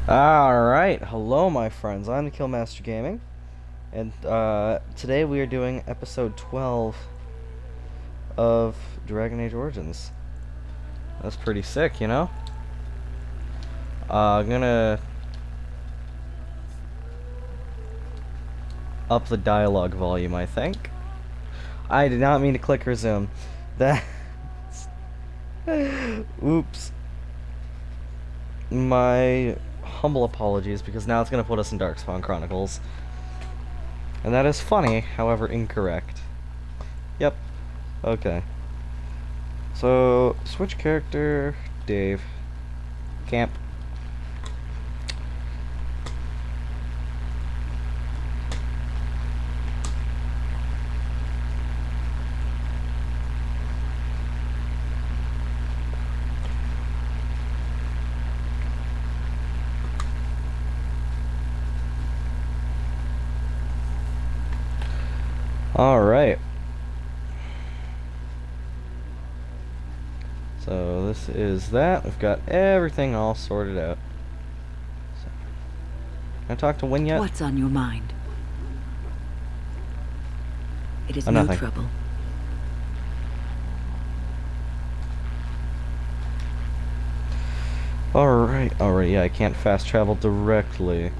Alright, hello my friends, I'm the Killmaster Gaming, and today we are doing episode 12 of Dragon Age Origins. That's pretty sick, you know? I'm gonna up the dialogue volume, I think. I did not mean to click resume. That... Oops. My humble apologies, because now it's gonna put us in Darkspawn Chronicles. And that is funny, however incorrect. Yep. Okay. So, switch character, Dave. Camp. Alright. So this is that. We've got everything all sorted out. So, can I talk to Win yet? What's on your mind? It is Oh, no nothing. trouble. Alright, yeah, I can't fast travel directly.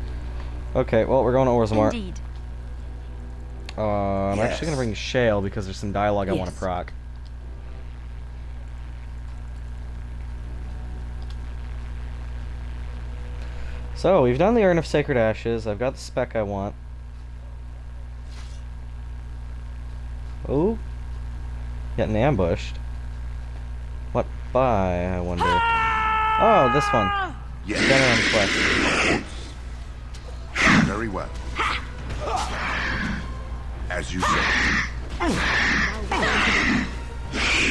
Okay, well, we're going to Orzammar. Indeed. I'm actually going to bring Shale because there's some dialogue I want to Yes. proc. So, we've done the Urn of Sacred Ashes. I've got the spec I want. Oh. Getting ambushed. What by, I wonder? Oh, this one. Yes. General quest. Very well. As you say.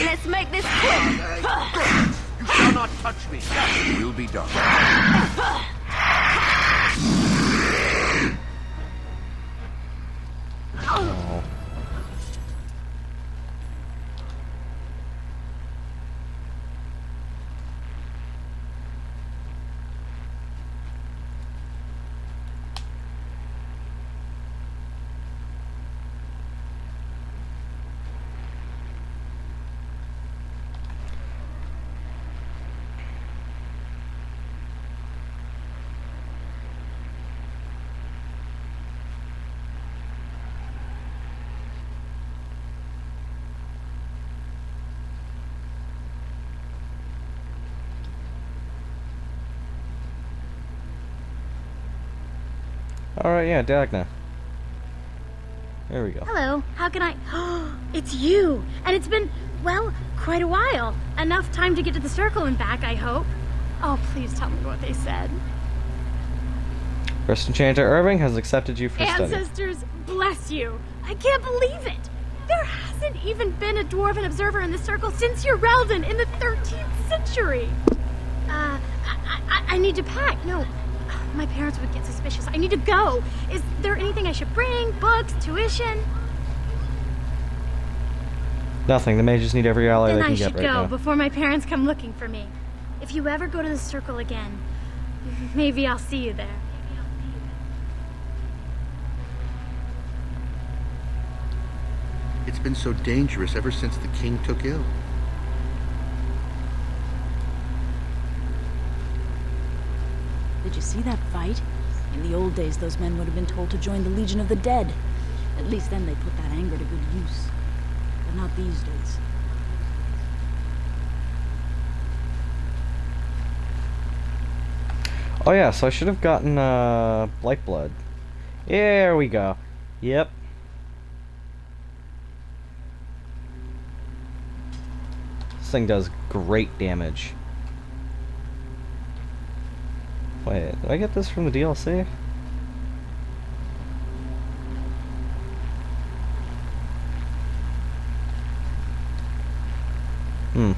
Let's make this quick. You shall not touch me. It will be done. Oh. Alright, yeah, Dagna. There we go. Hello, how can I... It's you! And it's been, well, quite a while. Enough time to get to the circle and back, I hope. Oh, please tell me what they said. First Enchanter Irving has accepted you for study. Ancestors, bless you! I can't believe it! There hasn't even been a dwarven observer in the circle since Urelden in the 13th century! I need to pack. No, my parents would get suspicious. I need to go. Is there anything I should bring? Books? Tuition? Nothing. The mages need every ally Then they I can should get right go now. before my parents come looking for me. If you ever go to the circle again, maybe I'll see you there. It's been so dangerous ever since the king took ill. Did you see that fight? In the old days, those men would have been told to join the Legion of the Dead. At least then they put that anger to good use. But not these days. Oh yeah, so I should have gotten Blight Blood. There we go. Yep. This thing does great damage. Wait, did I get this from the DLC? Hmm.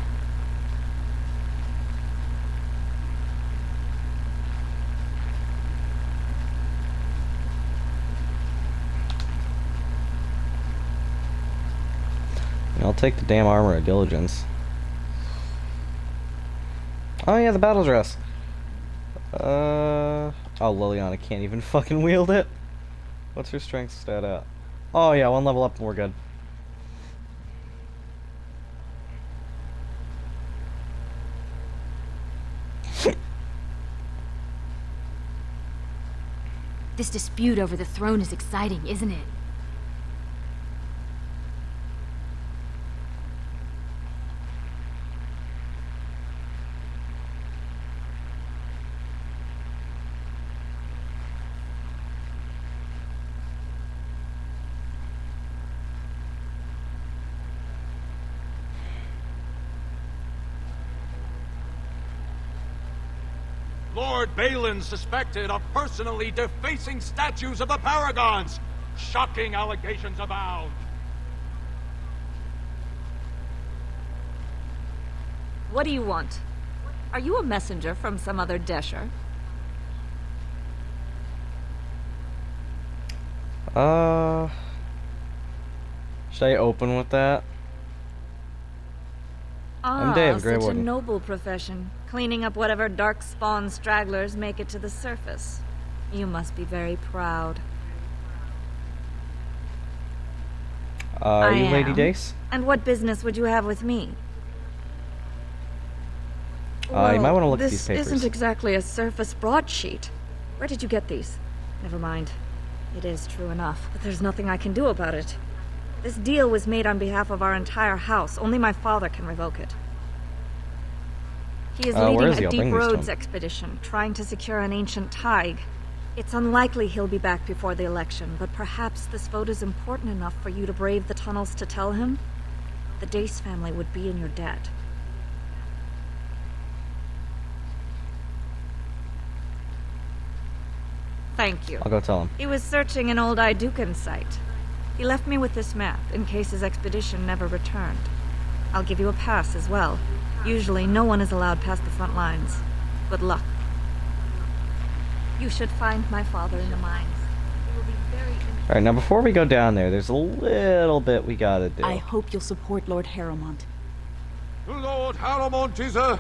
I'll take the damn armor of diligence. Oh yeah, the battle dress. Oh, Liliana can't even fucking wield it. What's her strength stat at? Oh yeah, 1 level up and we're good. This dispute over the throne is exciting, isn't it? Lord Balin suspected of personally defacing statues of the Paragons. Shocking allegations abound. What do you want? Are you a messenger from some other Desher? Should I open with that? I'm Dave, Grey such a Warden. noble profession. Cleaning up whatever darkspawn stragglers make it to the surface. You must be very proud. Are you I Lady am. Dace? And what business would you have with me? You might want to look at these this papers. isn't exactly a surface broadsheet. Where did you get these? Never mind. It is true enough, but there's nothing I can do about it. This deal was made on behalf of our entire house. Only my father can revoke it. He is where leading is he? a I'll deep bring these to roads him. expedition, trying to secure an ancient Tig. It's unlikely he'll be back before the election, but perhaps this vote is important enough for you to brave the tunnels to tell him? The Dace family would be in your debt. Thank you. I'll go tell him. He was searching an old Idukan site. He left me with this map, in case his expedition never returned. I'll give you a pass as well. Usually, no one is allowed past the front lines. Good luck. You should find my father in the mines. He will be very interested. Alright, now before we go down there, there's a little bit we gotta do. I hope you'll support Lord Harrowmont. Lord Harrowmont is a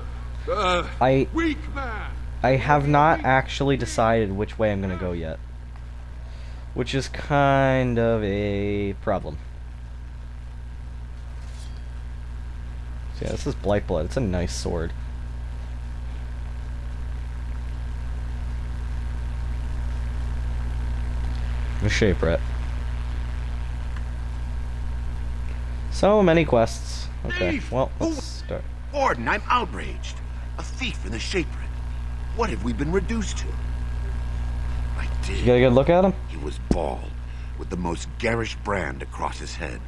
weak man. I have not actually decided which way I'm gonna go yet. Which is kind of a problem. So yeah, this is Blightblood. It's a nice sword. The Shaperette. So many quests. Okay, Thief! well, let's start. Warden, I'm outraged. A thief in the Shaperette. What have we been reduced to? I did. You got a good look at him? He was bald, with the most garish brand across his head.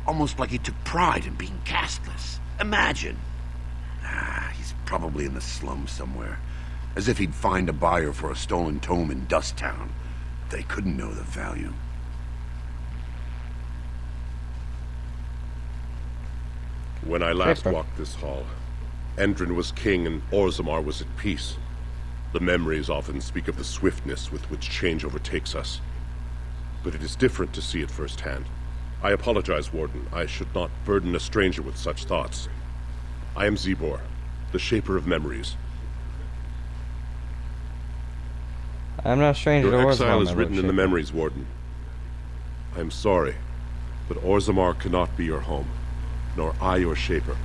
Almost like he took pride in being castless. Imagine. He's probably in the slums somewhere. As if he'd find a buyer for a stolen tome in Dusttown. They couldn't know the value. When I last Shaper. walked this hall, Endrin was king and Orzammar was at peace. The memories often speak of the swiftness with which change overtakes us. But it is different to see it firsthand. I apologize, Warden. I should not burden a stranger with such thoughts. I am Zebor, the Shaper of Memories. I'm not a stranger to Your Orzammar, exile my is Lord written in the Shaper. memories, Warden. I am sorry, but Orzammar cannot be your home, nor I your Shaper.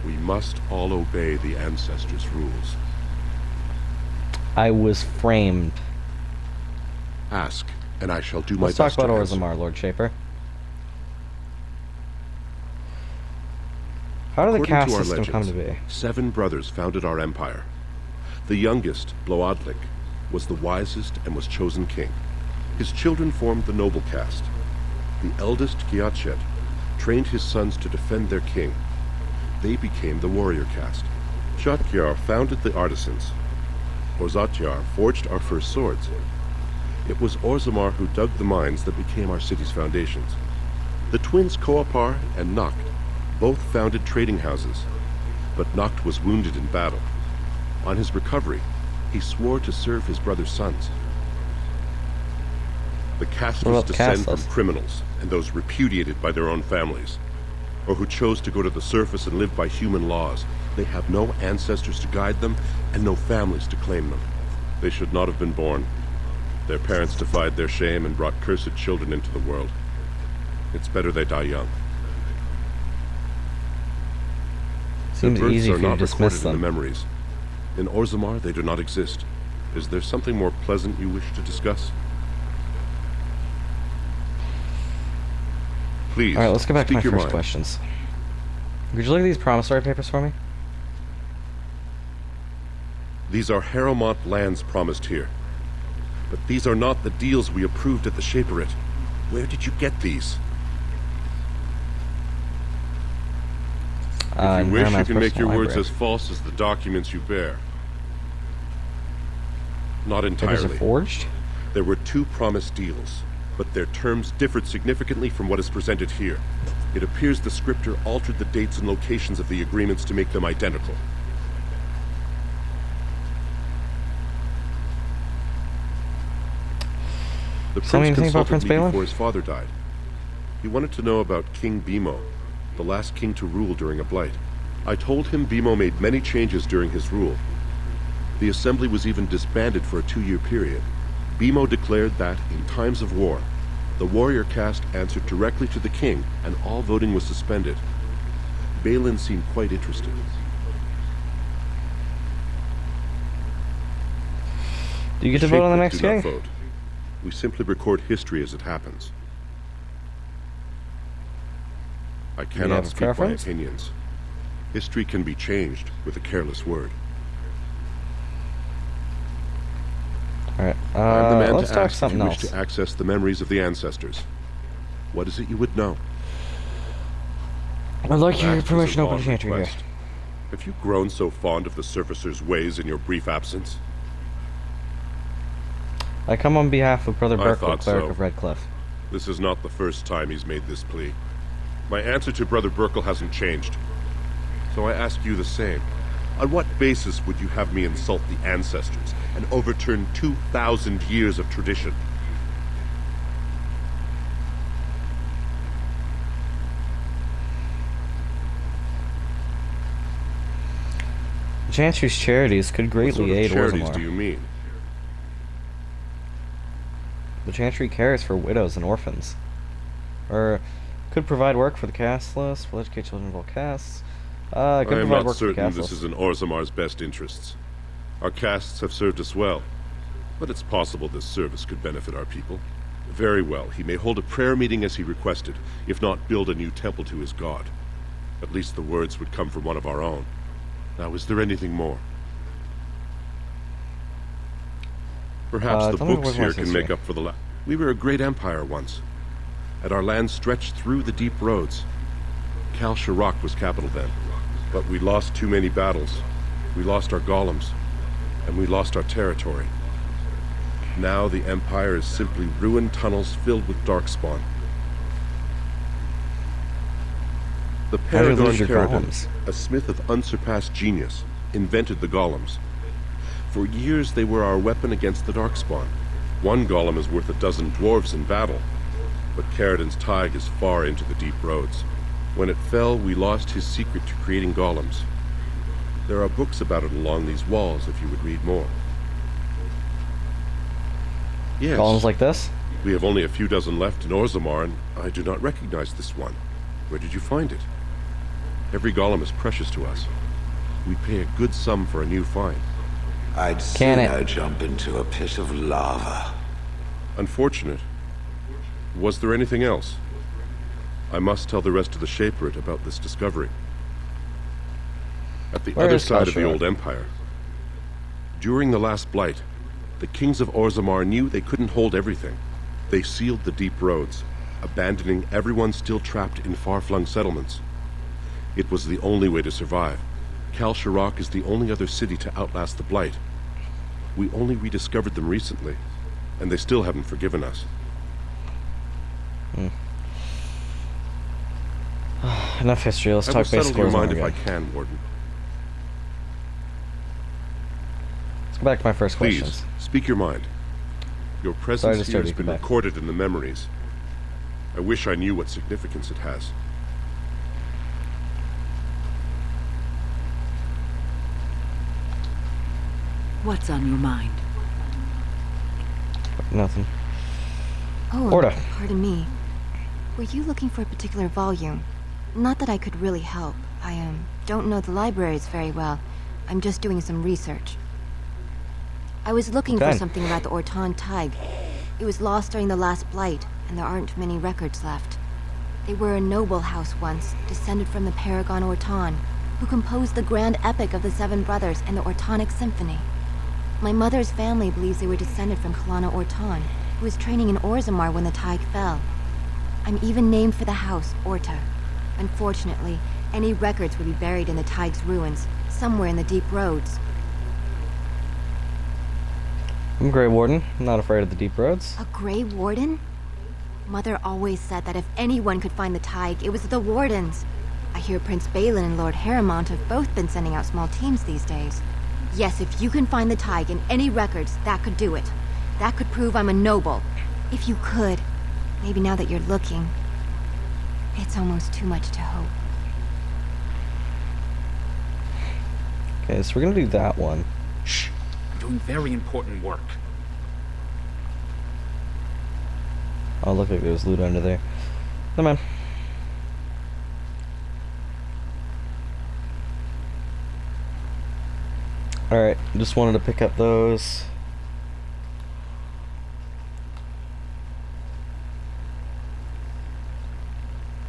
We must all obey the ancestors' rules. I was framed. Ask, and I shall do my Let's talk best about to answer. Orzammar, Lord Shaper. How did the According caste to our system come to legends, be? 7 brothers founded our empire. The youngest, Bloadlik, was the wisest and was chosen king. His children formed the noble caste. The eldest, Giachet, trained his sons to defend their king. They became the warrior caste. Jotgyar founded the artisans. Orzatyar forged our first swords. It was Orzammar who dug the mines that became our city's foundations. The twins Koapar and Noct both founded trading houses, but Noct was wounded in battle. On his recovery, he swore to serve his brother's sons. The What castes about descend from castes? criminals and those repudiated by their own families, or who chose to go to the surface and live by human laws. They have no ancestors to guide them and no families to claim them. They should not have been born. Their parents defied their shame and brought cursed children into the world. It's better they die young. Seems Their births easy are for you to not dismiss recorded in the them. memories. In Orzammar, they do not exist. Is there something more pleasant you wish to discuss? Please, Alright, let's go back to my speak your first mind. questions. Could you look at these promissory papers for me? These are Harrowmont lands promised here. But these are not the deals we approved at the Shaperate. Where did you get these? If you wish, you can make your words as false as the documents you bear. Not Papers are entirely. forged? There were 2 promised deals, but their terms differed significantly from what is presented here. It appears the scripter altered the dates and locations of the agreements to make them identical. The Tell me prince anything about consulted Prince me Balin? before his father died. He wanted to know about King Bimo, the last king to rule during a blight. I told him Bimo made many changes during his rule. The assembly was even disbanded for a 2-year period. Bimo declared that, in times of war, the warrior caste answered directly to the king, and all voting was suspended. Balin seemed quite interested. Do you get to vote on the Shaperate next do not king? vote. We simply record history as it happens. I have cannot a speak my preference? opinions. History can be changed with a careless word. Alright, I am the man let's to talk ask if something you wish else. to access the memories of the ancestors. What is it you would know? I'd like your That is permission a to open long the pantry here. request. Have you grown so fond of the surfacer's ways in your brief absence? I come on behalf of Brother I Burkle, thought cleric so. of Redcliffe. This is not the first time he's made this plea. My answer to Brother Burkle hasn't changed. So I ask you the same. On what basis would you have me insult the ancestors and overturn 2,000 years of tradition? The Chantry's charities could What greatly sort of aid charities Orzammar. do you mean? The Chantry cares for widows and orphans. Or could provide work for the casteless, will educate children of all castes. Could I am provide not work for the certain this casteless. is in Orzammar's best interests. Our castes have served us well, but it's possible this service could benefit our people. Very well, he may hold a prayer meeting as he requested, if not build a new temple to his god. At least the words would come from one of our own. Now, is there anything more? Perhaps the tell me books what here was can history. make up for the We were a great empire once, and our land stretched through the deep roads. Kal Shirak was capital then, but we lost too many battles. We lost our golems, and we lost our territory. Now the empire is simply ruined tunnels filled with darkspawn. The How did you Paragon lose your Paragon, golems? a smith of unsurpassed genius, invented the golems. For years they were our weapon against the darkspawn. One golem is worth a dozen dwarves in battle, but Caridin's Tig is far into the deep roads. When it fell, we lost his secret to creating golems. There are books about it along these walls if you would read more. Yes. Columns like this? We have only a few dozen left in Orzammar, and I do not recognize this one. Where did you find it? Every golem is precious to us. We pay a good sum for a new find. I'd Can sooner it? jump into a pit of lava. Unfortunate. Was there anything else? I must tell the rest of the Shaperate about this discovery. At the Where other is side of the Kalsharak? old empire, during the last blight, the kings of Orzammar knew they couldn't hold everything. They sealed the deep roads, abandoning everyone still trapped in far-flung settlements. It was the only way to survive. Kal Shirak is the only other city to outlast the blight. We only rediscovered them recently, and they still haven't forgiven us. Enough history, let's I will talk basic settle your mind Orzammar if I again. can, Warden. Let's go back to my first Please, questions. speak your mind. Your Sorry to presence here disturb has you, been Quebec. recorded in the memories. I wish I knew what significance it has. What's on your mind? Nothing. Oh, Order. pardon me. Were you looking for a particular volume? Not that I could really help. I don't know the libraries very well. I'm just doing some research. I was looking for Okay. something about the Orton Tig. It was lost during the last blight, and there aren't many records left. They were a noble house once, descended from the Paragon Orton, who composed the grand epic of the Seven Brothers and the Ortonic Symphony. My mother's family believes they were descended from Kalana Orton, who was training in Orzammar when the Tig fell. I'm even named for the house, Orta. Unfortunately, any records would be buried in the Tig's ruins, somewhere in the deep roads. I'm Grey Warden. I'm not afraid of the deep roads. A Grey Warden? Mother always said that if anyone could find the Tig, it was the Wardens. I hear Prince Balin and Lord Harrimont have both been sending out small teams these days. Yes, if you can find the Tig in any records, that could do it. That could prove I'm a noble. If you could. Maybe now that you're looking. It's almost too much to hope. Okay, so we're gonna do that one. Shh. I'm doing very important work. Oh, look like there's loot under there. Come on. Alright, just wanted to pick up those.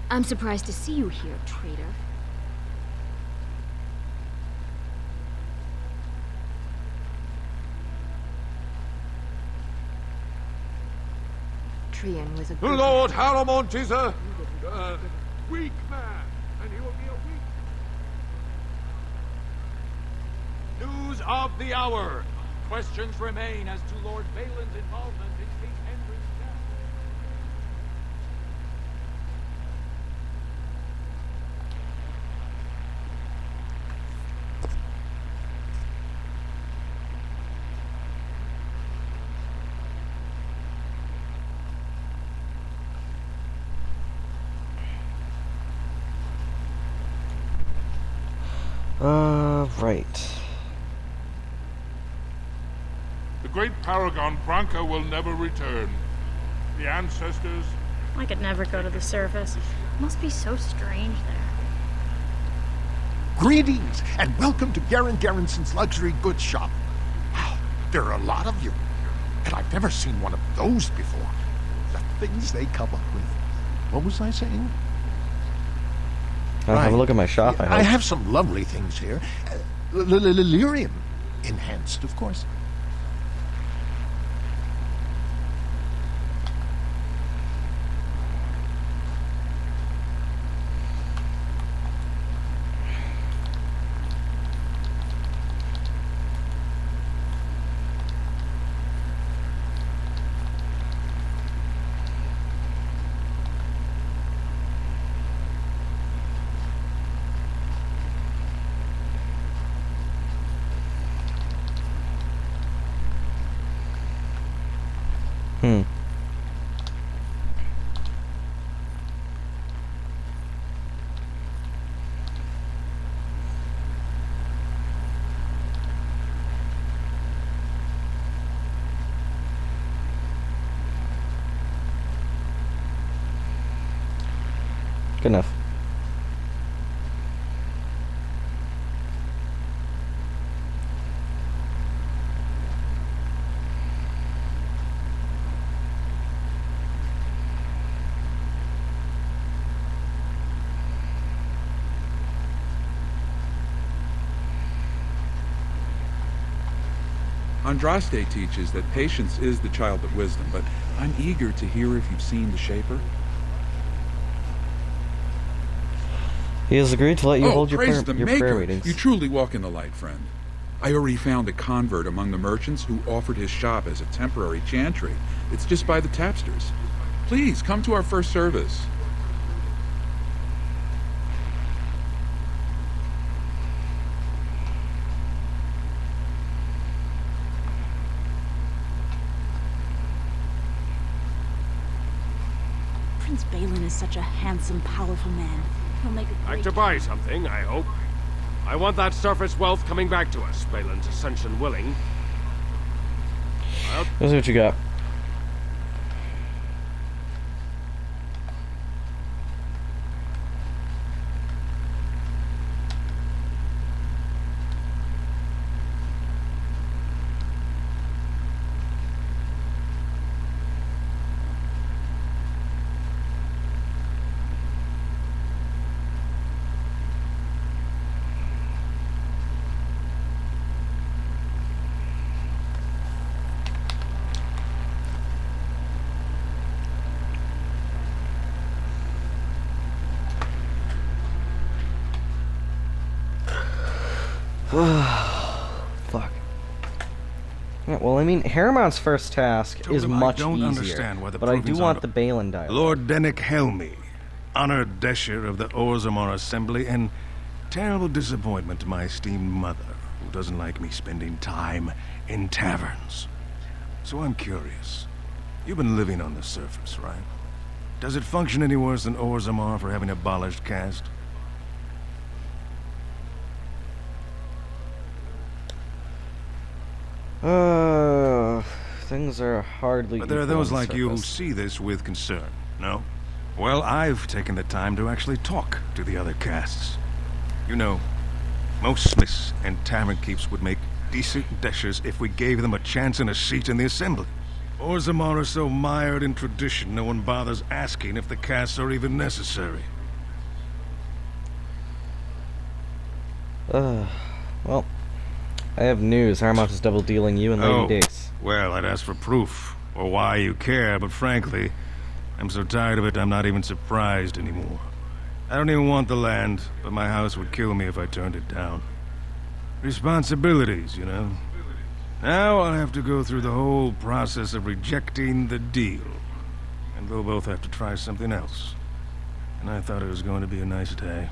I'm surprised to see you here, traitor. Trian was a good... Lord Harrimont is a weak man, and he will be a weak. News of the hour. Questions remain as to Lord Balin's involvement in King Henry's death. Right. The great Paragon Branca will never return. The ancestors... I could never go to the surface. Must be so strange there. Greetings, and welcome to Garen Garrison's luxury goods shop. Wow, there are a lot of you, and I've never seen one of those before. The things they come up with. What was I saying? Have a look at my shop, I hope. I have some lovely things here. Lyrium enhanced, of course. Good enough. Andraste teaches that patience is the child of wisdom, but I'm eager to hear if you've seen the Shaper. He has agreed to let you hold your praise prayer, the your Maker. prayer meetings. You truly walk in the light, friend. I already found a convert among the merchants who offered his shop as a temporary chantry. It's just by the tapsters. Please, come to our first service. Prince Balin is such a handsome, powerful man. He'll make a Like great... to buy something, I hope. I want that surface wealth coming back to us, Balin's ascension willing. Let's see what you got. Fuck. Yeah, well, I mean, Harriman's first task is much I don't easier, understand why the but I do provings want aren't- the Balin dialogue. Lord Dennick Helmy, honored Desher of the Orzammar Assembly, and terrible disappointment to my esteemed mother, who doesn't like me spending time in taverns. So I'm curious. You've been living on the surface, right? Does it function any worse than Orzammar for having abolished caste? Things are hardly. But there are equal on those the like you who surface. see this with concern, no? Well, I've taken the time to actually talk to the other castes. You know, most smiths and tavern keeps would make decent deshers if we gave them a chance and a seat in the assembly. Orzammar are so mired in tradition, no one bothers asking if the castes are even necessary. Well, I have news. Harmont is double dealing you and Lady Dace. Well, I'd ask for proof, or why you care, but frankly, I'm so tired of it I'm not even surprised anymore. I don't even want the land, but my house would kill me if I turned it down. Responsibilities, you know. Now I'll have to go through the whole process of rejecting the deal. And we'll both have to try something else. And I thought it was going to be a nice day.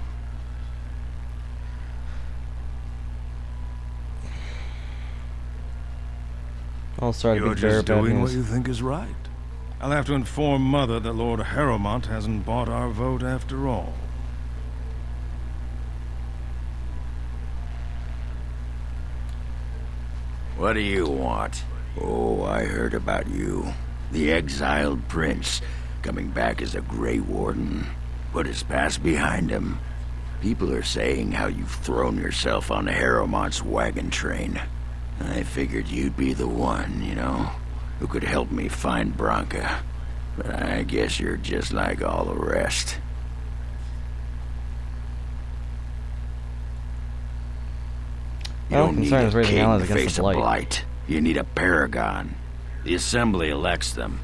I'll start a You're big bear just bad doing what news. you think is right. I'll have to inform Mother that Lord Harrowmont hasn't bought our vote after all. What do you want? Oh, I heard about you. The exiled prince, coming back as a Grey Warden. Put his past behind him. People are saying how you've thrown yourself on Harrowmont's wagon train. I figured you'd be the one, you know, who could help me find Branca. But I guess you're just like all the rest. You Well, don't need concern is a raising king allies to against face the a Blight. blight. You need a Paragon. The Assembly elects them,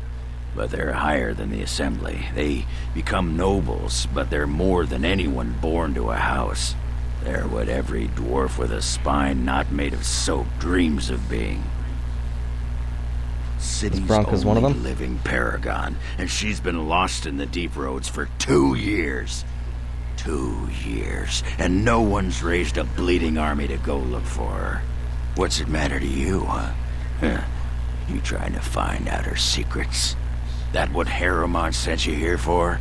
but they're higher than the Assembly. They become nobles, but they're more than anyone born to a house. They're what every dwarf with a spine not made of soap dreams of being. City's Branca's one of only them? living Paragon, and she's been lost in the deep roads for 2 years. 2 years, and no one's raised a bleeding army to go look for her. What's it matter to you, huh? You trying to find out her secrets? That what Harrowmont sent you here for?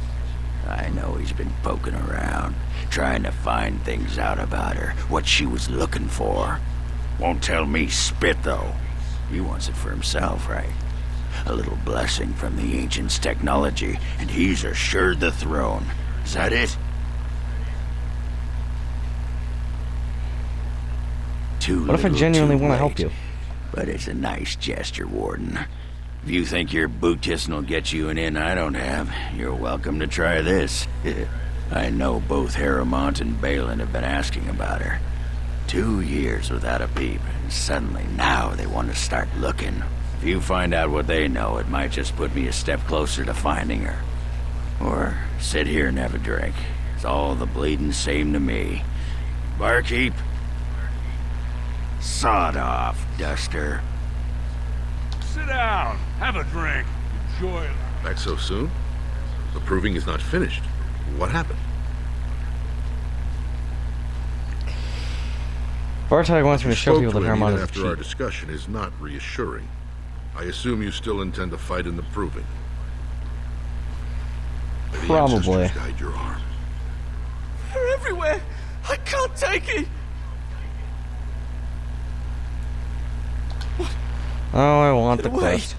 I know he's been poking around, trying to find things out about her, what she was looking for. Won't tell me spit, though. He wants it for himself, right? A little blessing from the ancients' technology, and he's assured the throne. Is that it? What if I genuinely want to help you? But it's a nice gesture, Warden. If you think your boot kissing will get you an in I don't have, you're welcome to try this. I know both Harrowmont and Balin have been asking about her. 2 years without a peep, and suddenly now they want to start looking. If you find out what they know, it might just put me a step closer to finding her. Or sit here and have a drink. It's all the bleeding same to me. Barkeep? Sod off, Duster. Sit down. Have a drink. Enjoy it. Back so soon? The proving is not finished. What happened? Bartag wants me to show Spoke people that to him Harmont even is after our cheap. discussion is not reassuring. I assume you still intend to fight in the proving. May the Probably. ancestors guide your arm. They're everywhere. I can't take it. Oh, I want Get the away. quest.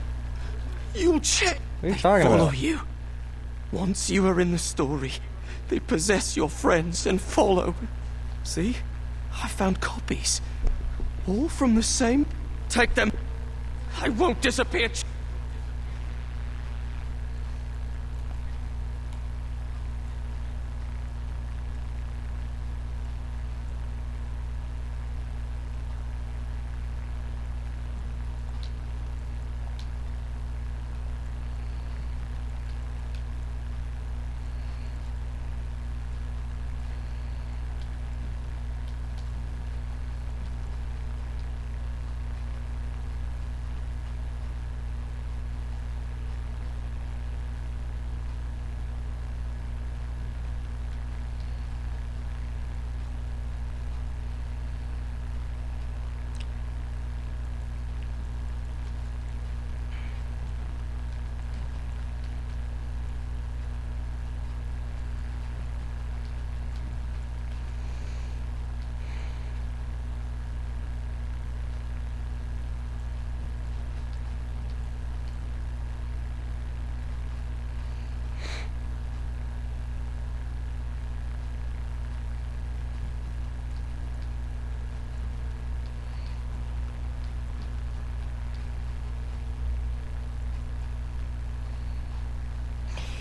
You'll check. What are you talking Follow about? you. Once you are in the story, they possess your friends and follow. See? I found copies. All from the same. Take them. I won't disappear.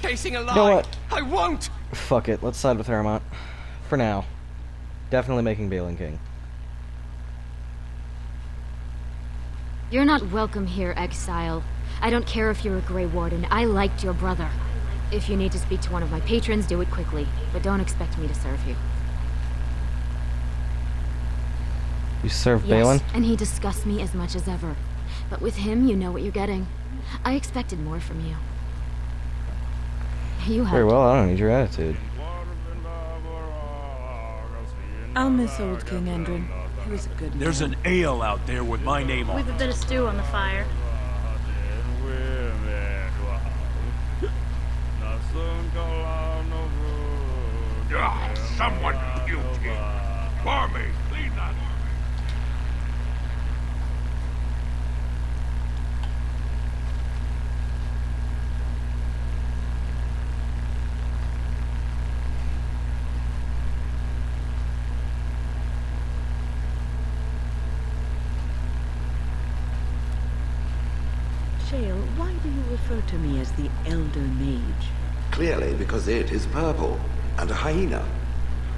chasing a lie. You know what? I won't. Fuck it. Let's side with Harrowmont. For now. Definitely making Balin king. You're not welcome here, Exile. I don't care if you're a Grey Warden. I liked your brother. If you need to speak to one of my patrons, do it quickly. But don't expect me to serve you. You serve Yes, Balin? and he disgusts me as much as ever. But with him, you know what you're getting. I expected more from you. You have. Very well, I don't need your attitude. I'll miss old King Endrin. He was a good man. There's an ale out there with my name on With it. a bit of stew on the fire. Someone puked here. Barmy, clean that. Shale, why do you refer to me as the Elder Mage? Clearly because it is purple, and a hyena.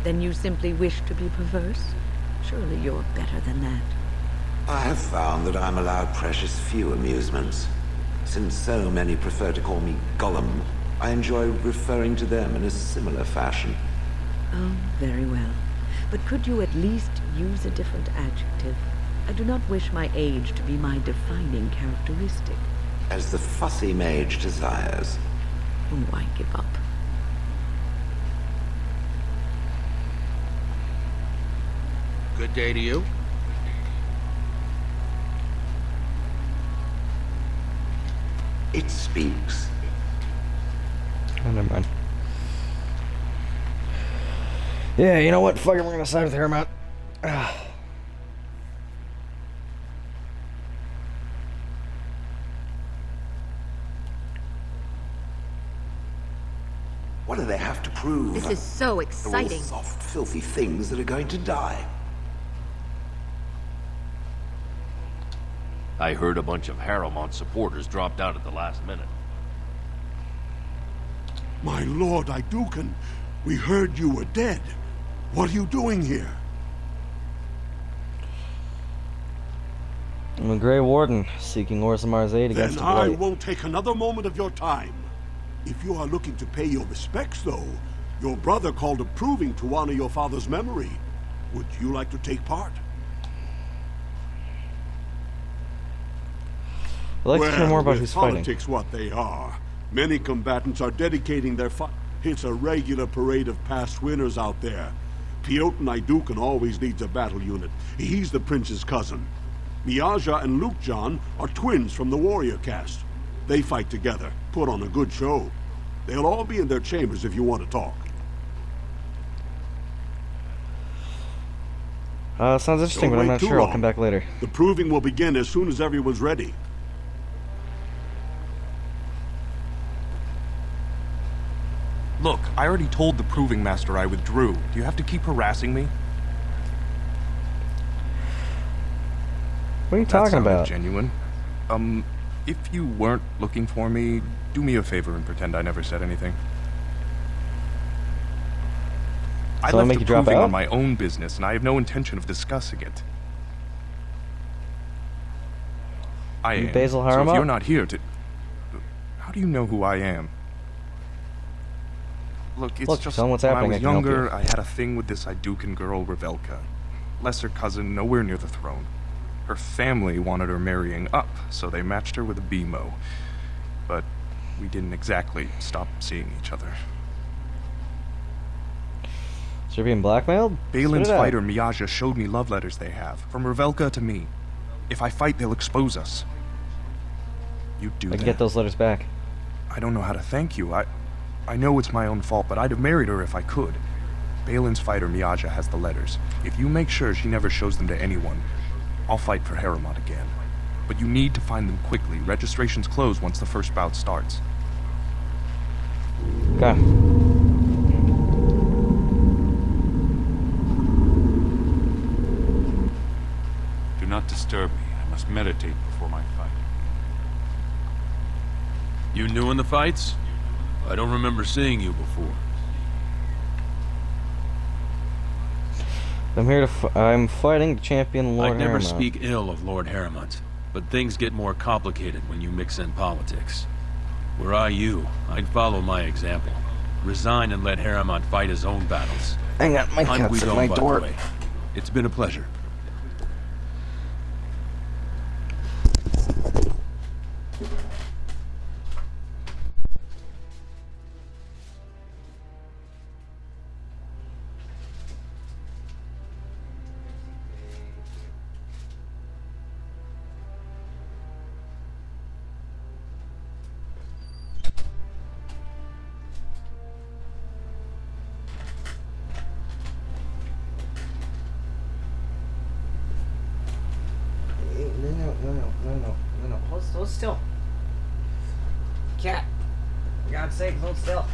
Then you simply wish to be perverse? Surely you're better than that. I have found that I'm allowed precious few amusements. Since so many prefer to call me Gollum, I enjoy referring to them in a similar fashion. Oh, very well. But could you at least use a different adjective? I do not wish my age to be my defining characteristic. As the fussy mage desires. Oh, I give up. Good day to you. It speaks. Oh, never mind. Yeah, you know what? Fuck it, we're gonna side with Harrowmont. What do they have to prove? This is so exciting. They're all soft, filthy things that are going to die. I heard a bunch of Harrowmont supporters dropped out at the last minute. My lord Idukan, we heard you were dead. What are you doing here? I'm a Grey Warden, seeking Orzammar's aid against Then the I Blight. won't take another moment of your time. If you are looking to pay your respects, though, your brother called a proving to honor your father's memory. Would you like to take part? I'd like to hear more about with who's fighting. politics what they are. Many combatants are dedicating their fight. It's a regular parade of past winners out there. Piotr Idukan always leads a battle unit. He's the prince's cousin. Miaja and Lukejan are twins from the warrior caste. They fight together, put on a good show. They'll all be in their chambers if you want to talk. Sounds interesting, Don't but I'm wait not too sure. I'll long. come back later. The proving will begin as soon as everyone's ready. Look, I already told the Proving Master I withdrew. Do you have to keep harassing me? What are you That talking sounded about? genuine. If you weren't looking for me, do me a favor and pretend I never said anything. I So I'll left make the you drop Proving out? on my own business, and I have no intention of discussing it. I You am. Basil So if Harrowmont? you're not here to... How do you know who I am? Look, it's Look, just tell 'em what's when happening, I I was can help you. younger, I had a thing with this Idukan girl, Revelka. Lesser cousin, nowhere near the throne. Her family wanted her marrying up, so they matched her with a BMO. But we didn't exactly stop seeing each other. So you're being blackmailed? Balin's Spit it out. fighter, Miaja, showed me love letters they have, from Revelka to me. If I fight, they'll expose us. You do I that. can get those letters back. I don't know how to thank you. I know it's my own fault, but I'd have married her if I could. Balin's fighter, Miaja, has the letters. If you make sure she never shows them to anyone, I'll fight for Harrowmont again. But you need to find them quickly. Registrations close once the first bout starts. Okay. Do not disturb me. I must meditate before my fight. You new in the fights? I don't remember seeing you before. I'm here to. I'm fighting to champion Lord I'd never Harrimount. speak ill of Lord Harrimount, but things get more complicated when you mix in politics. Were I you, I'd follow my example. Resign and let Harrimount fight his own battles. Hang on, my I'm cat's at Guidon, my by door. the way. It's been a pleasure. No. Hold still. Cat. For God's sake, hold still.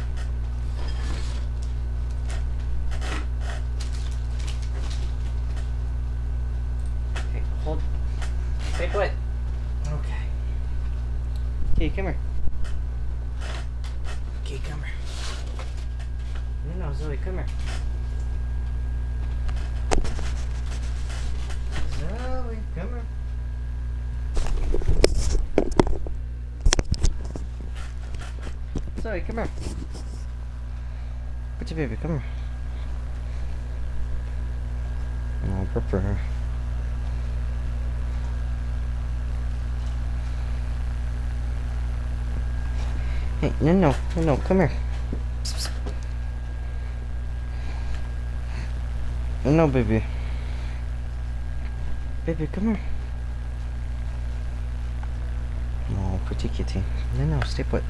Okay, hold. Stay put. Okay. Okay, come here. Okay, come here. No, Zoe, come here. Zoe, come here. Zoe, come here. What's your baby? Come here. Oh, prepare. Hey, no, come here. No, baby. Baby, come here. Oh, pretty kitty. No, stay put.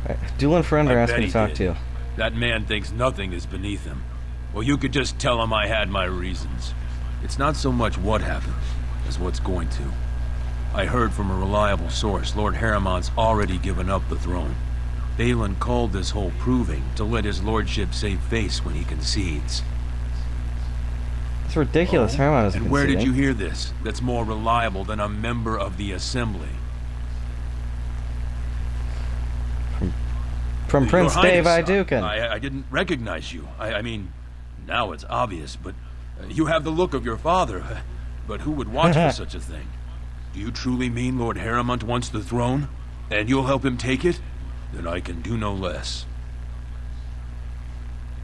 Alright, Duel and Friend are asking me to talk to you. That man thinks nothing is beneath him. Well, you could just tell him I had my reasons. It's not so much what happened, as what's going to. I heard from a reliable source Lord Harrimount's already given up the throne. Balin called this whole proving to let his lordship save face when he concedes. It's ridiculous. Harrimount is And where did you hear this? That's more reliable than a member of the Assembly. From Your Prince Dave Highness, Iduken. I didn't recognize you. I mean, now it's obvious, but you have the look of your father. But who would watch for such a thing? Do you truly mean Lord Harrimount wants the throne? And you'll help him take it? Then I can do no less.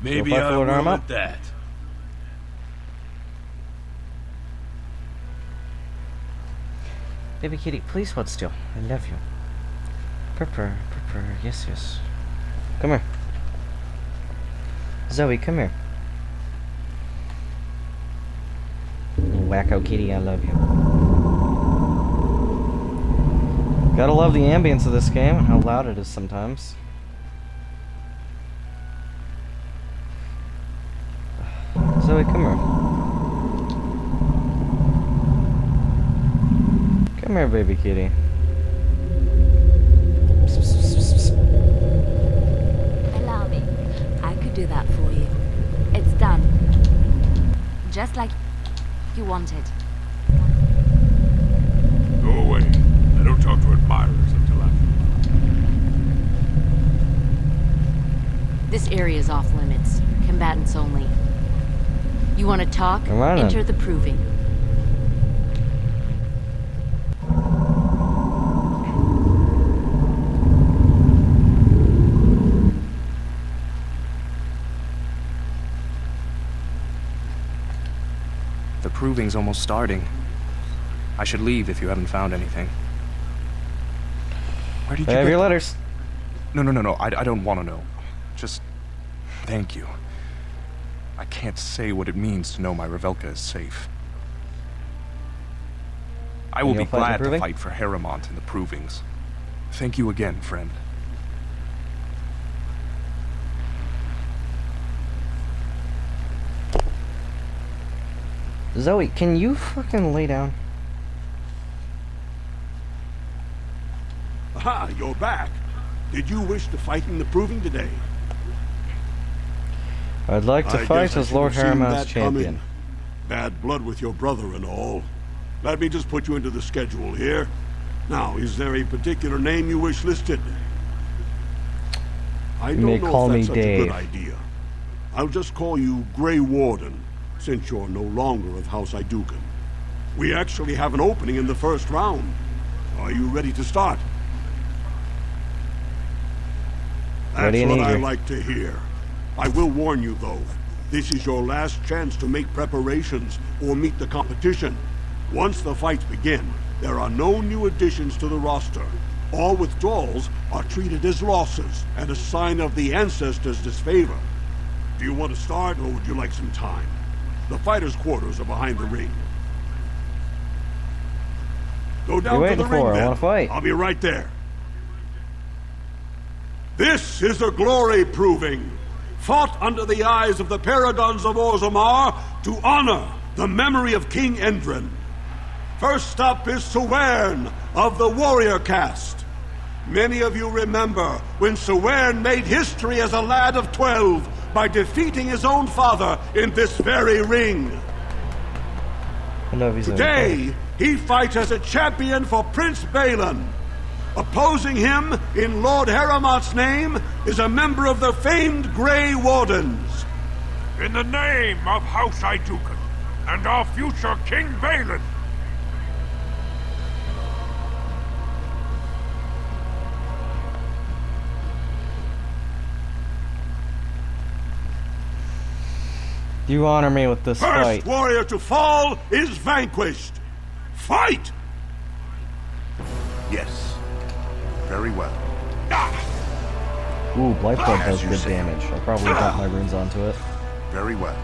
Maybe fight for I Lord will Harrimount? at that. Baby kitty, please hold still. I love you. Purr. Yes. Come here. Zoe, come here. Wacko kitty, I love you. Gotta love the ambience of this game and how loud it is sometimes. Zoe, come here. Come here, baby kitty. Allow me. I could do that for you. It's done. Just like you wanted. Go away. I don't talk to admirers until after. This area is off limits. Combatants only. You want to talk? Come on, Enter the proving. The proving's almost starting. I should leave if you haven't found anything. Where did you I have get your letters. No. I don't want to know. Just thank you. I can't say what it means to know my Revelka is safe. I will And be you'll fight the glad to proving? fight for Harrimount in the provings. Thank you again, friend. Zoe, can you fucking lay down? Aha, you're back. Did you wish to fight in the proving today? I'd like to I fight guess I as should Lord have seen Harrimount's that coming. champion. Bad blood with your brother and all. Let me just put you into the schedule here. Now, is there a particular name you wish listed? I You don't may know call if me that's such a Dave. good idea. I'll just call you Grey Warden, since you're no longer of House Idukan. We actually have an opening in the first round. Are you ready to start? That's Ready and what I eager. like to hear. I will warn you, though. This is your last chance to make preparations or meet the competition. Once the fights begin, there are no new additions to the roster. All withdrawals are treated as losses and a sign of the ancestors' disfavor. Do you want to start, or would you like some time? The fighters' quarters are behind the ring. Go down to waiting the ring, for? I then. wanna fight. I'll be right there. This is a glory proving, fought under the eyes of the Paragons of Orzammar to honor the memory of King Endrin. First up is Sewern of the Warrior Caste. Many of you remember when Sewern made history as a lad of 12 by defeating his own father in this very ring. I know if he's Today, he fights as a champion for Prince Balin. Opposing him, in Lord Haramont's name, is a member of the famed Grey Wardens. In the name of House Idukan and our future King Balin. You honor me with this First fight. warrior to fall is vanquished. Fight! Yes. Very well. Ooh, Blight Blood As does you good say. damage. I'll probably got my runes onto it. Very well.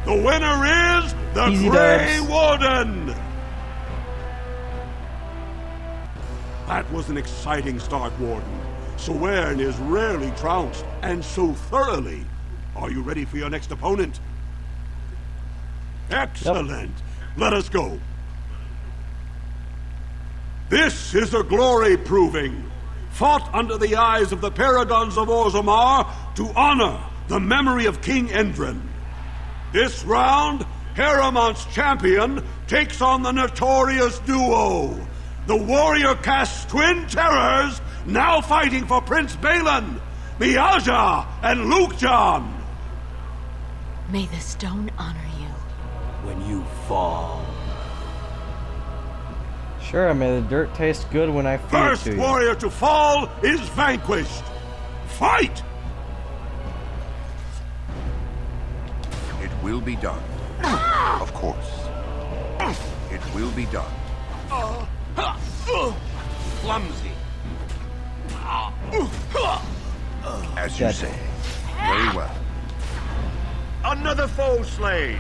The winner is the Easy Grey dubs. Warden! That was an exciting start, Warden. Sewern is rarely trounced, and so thoroughly. Are you ready for your next opponent? Excellent. Let us go. This is a glory proving, fought under the eyes of the Paragons of Orzammar to honor the memory of King Endrin. This round, Haramont's champion takes on the notorious duo, the Warrior Caste Twin Terrors, now fighting for Prince Balin, Miaja and Lukejan. May the stone honor you. When you fall. Sure, may the dirt taste good when I feed First it to you. warrior to fall is vanquished. Fight! It will be done. Of course. It will be done. Clumsy. As you say. Very well. Another foe slain.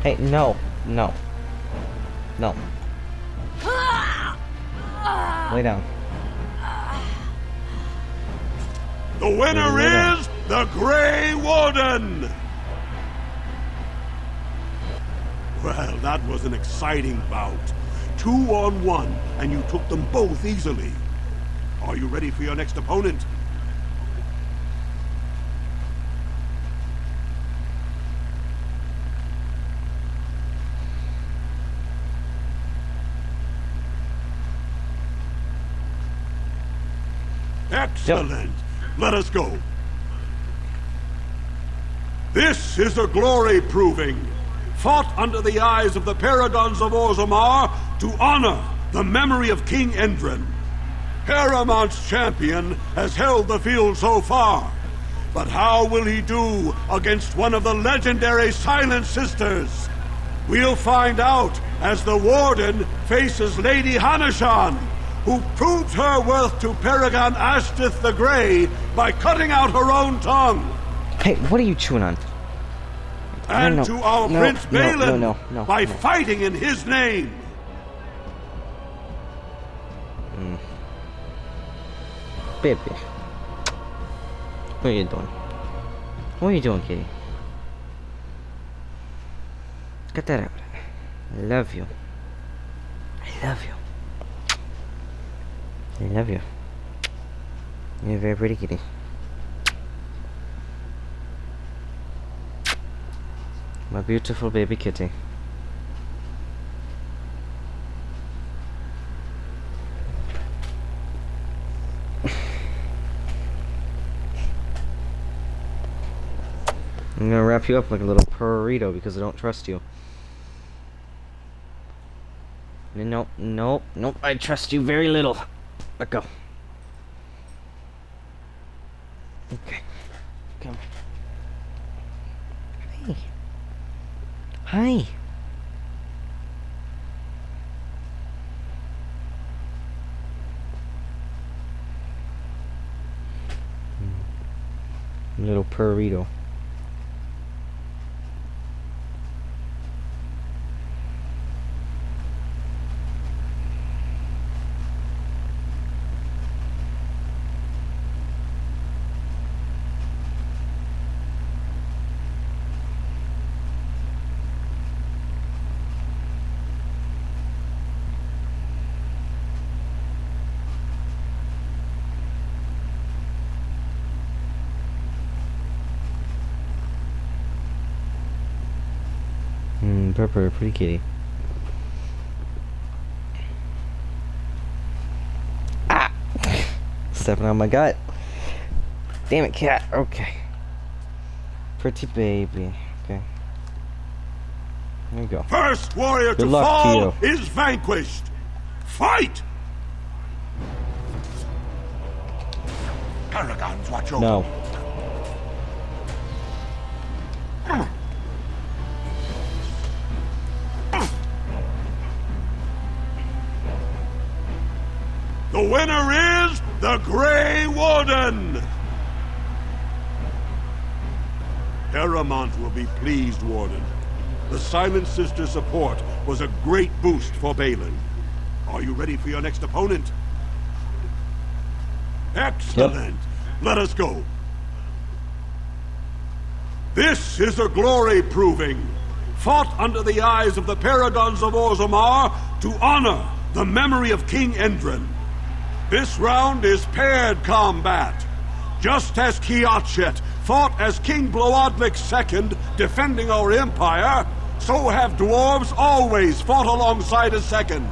Hey, no. No. No. Lay down. The winner Lay down. is the Grey Warden. Well, that was an exciting bout. 2-on-1, and you took them both easily. Are you ready for your next opponent? Excellent. Let us go. This is a glory proving, fought under the eyes of the Paragons of Orzammar to honor the memory of King Endrin. Haramont's champion has held the field so far, but how will he do against one of the legendary Silent Sisters? We'll find out as the Warden faces Lady Hanashan, who proved her worth to Paragon Ashtith the Grey by cutting out her own tongue. Hey, what are you chewing on? And No, to our no, Prince no, Balin no, by no. fighting in his name. Baby. What are you doing? What are you doing, kitty? Get that out. I love you. I love you. I love you. You're a very pretty kitty. My beautiful baby kitty. I'm gonna wrap you up like a little burrito because I don't trust you. Nope, nope, nope. I trust you very little. Let go. Okay. Come. Hey. Hi. Little burrito. Purple, pretty kitty. Ah! Stepping on my gut. Damn it, cat. Okay. Pretty baby. Okay. There you go. First warrior Good to luck fall to is vanquished. Fight! Paragons, watch over. No. The winner is the Grey Warden! Paramount will be pleased, Warden. The Silent Sister support was a great boost for Balin. Are you ready for your next opponent? Excellent! Let us go. This is a glory proving, fought under the eyes of the Paragons of Orzammar to honor the memory of King Endrin. This round is paired combat. Just as Kiachet fought as King Bloadlik II, defending our empire, so have dwarves always fought alongside a second.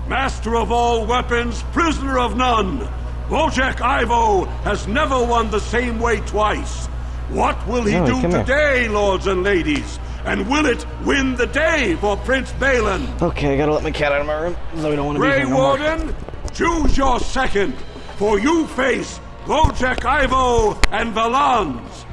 Master of all weapons, prisoner of none, Wojek Ivo has never won the same way twice. What will he do today, lords and ladies? And will it win the day for Prince Balin? Okay, I gotta let my cat out of my room. So we don't want to be here Grey no more. Warden, choose your second, for you face Wojek Ivo and Valans.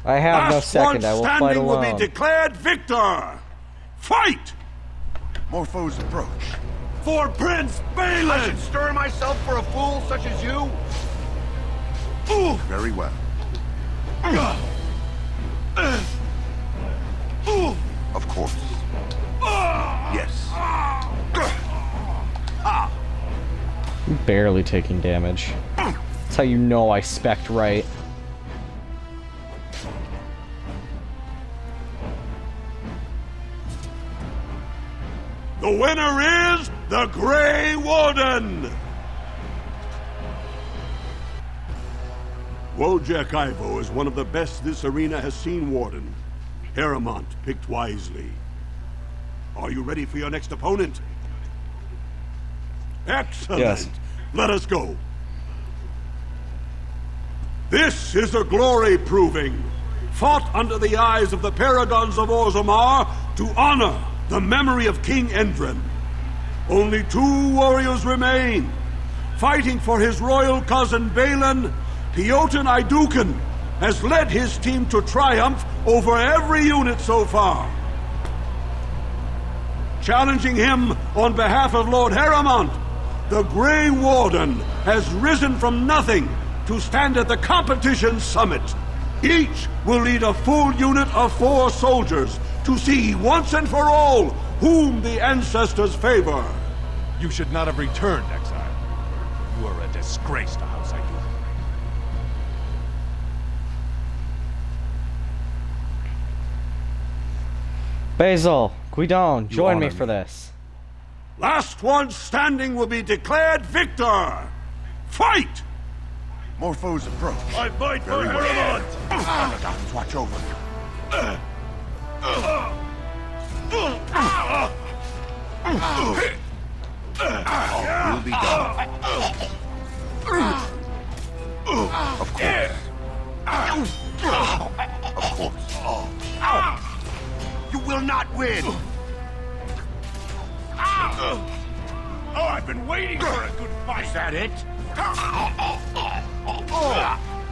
I have no Last second. one I will fight standing will alone. be declared victor. Fight! More foes approach. For Prince Balin! I should stir myself for a fool such as you? Ooh. Very well. Of course. Yes. I'm barely taking damage. That's how you know I spec'd right. The winner is the Grey Warden! Wojek Ivo is one of the best this arena has seen, Warden. Paramount picked wisely. Are you ready for your next opponent? Excellent! Yes. Let us go. This is a glory proving, fought under the eyes of the Paragons of Orzammar to honor the memory of King Endrin. Only 2 warriors remain. Fighting for his royal cousin Balin, Piotr Idukan has led his team to triumph over every unit so far. Challenging him on behalf of Lord Haramont, the Grey Warden has risen from nothing to stand at the competition summit. Each will lead a full unit of 4 soldiers to see once and for all whom the ancestors favor. You should not have returned, Exile. You are a disgrace to House Idu. Basil, Guidon, You join me honor for me. this. Last one standing will be declared victor. Fight! More foes approach. I fight for Very well. Heremont! Paladins watch over you. All will be done. Of course. Of course. You will not win! Oh, I've been waiting for a good fight! Is that it?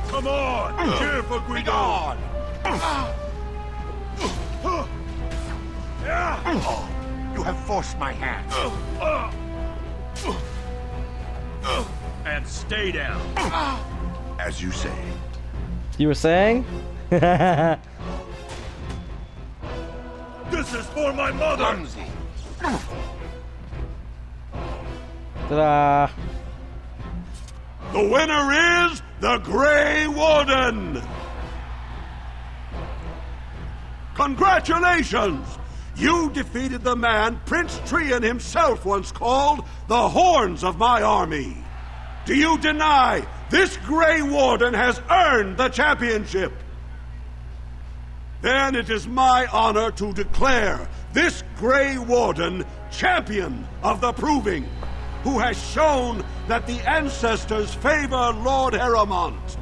Come on! Cheer for Guidon! You have forced my hand. And stay down. As you say. You were saying? This is for my mother! Clumsy. Ta-da! The winner is the Grey Warden! Congratulations! You defeated the man Prince Trian himself once called the Horns of my army. Do you deny this Grey Warden has earned the championship? Then it is my honor to declare this Grey Warden champion of the Proving, who has shown that the ancestors favor Lord Heremont.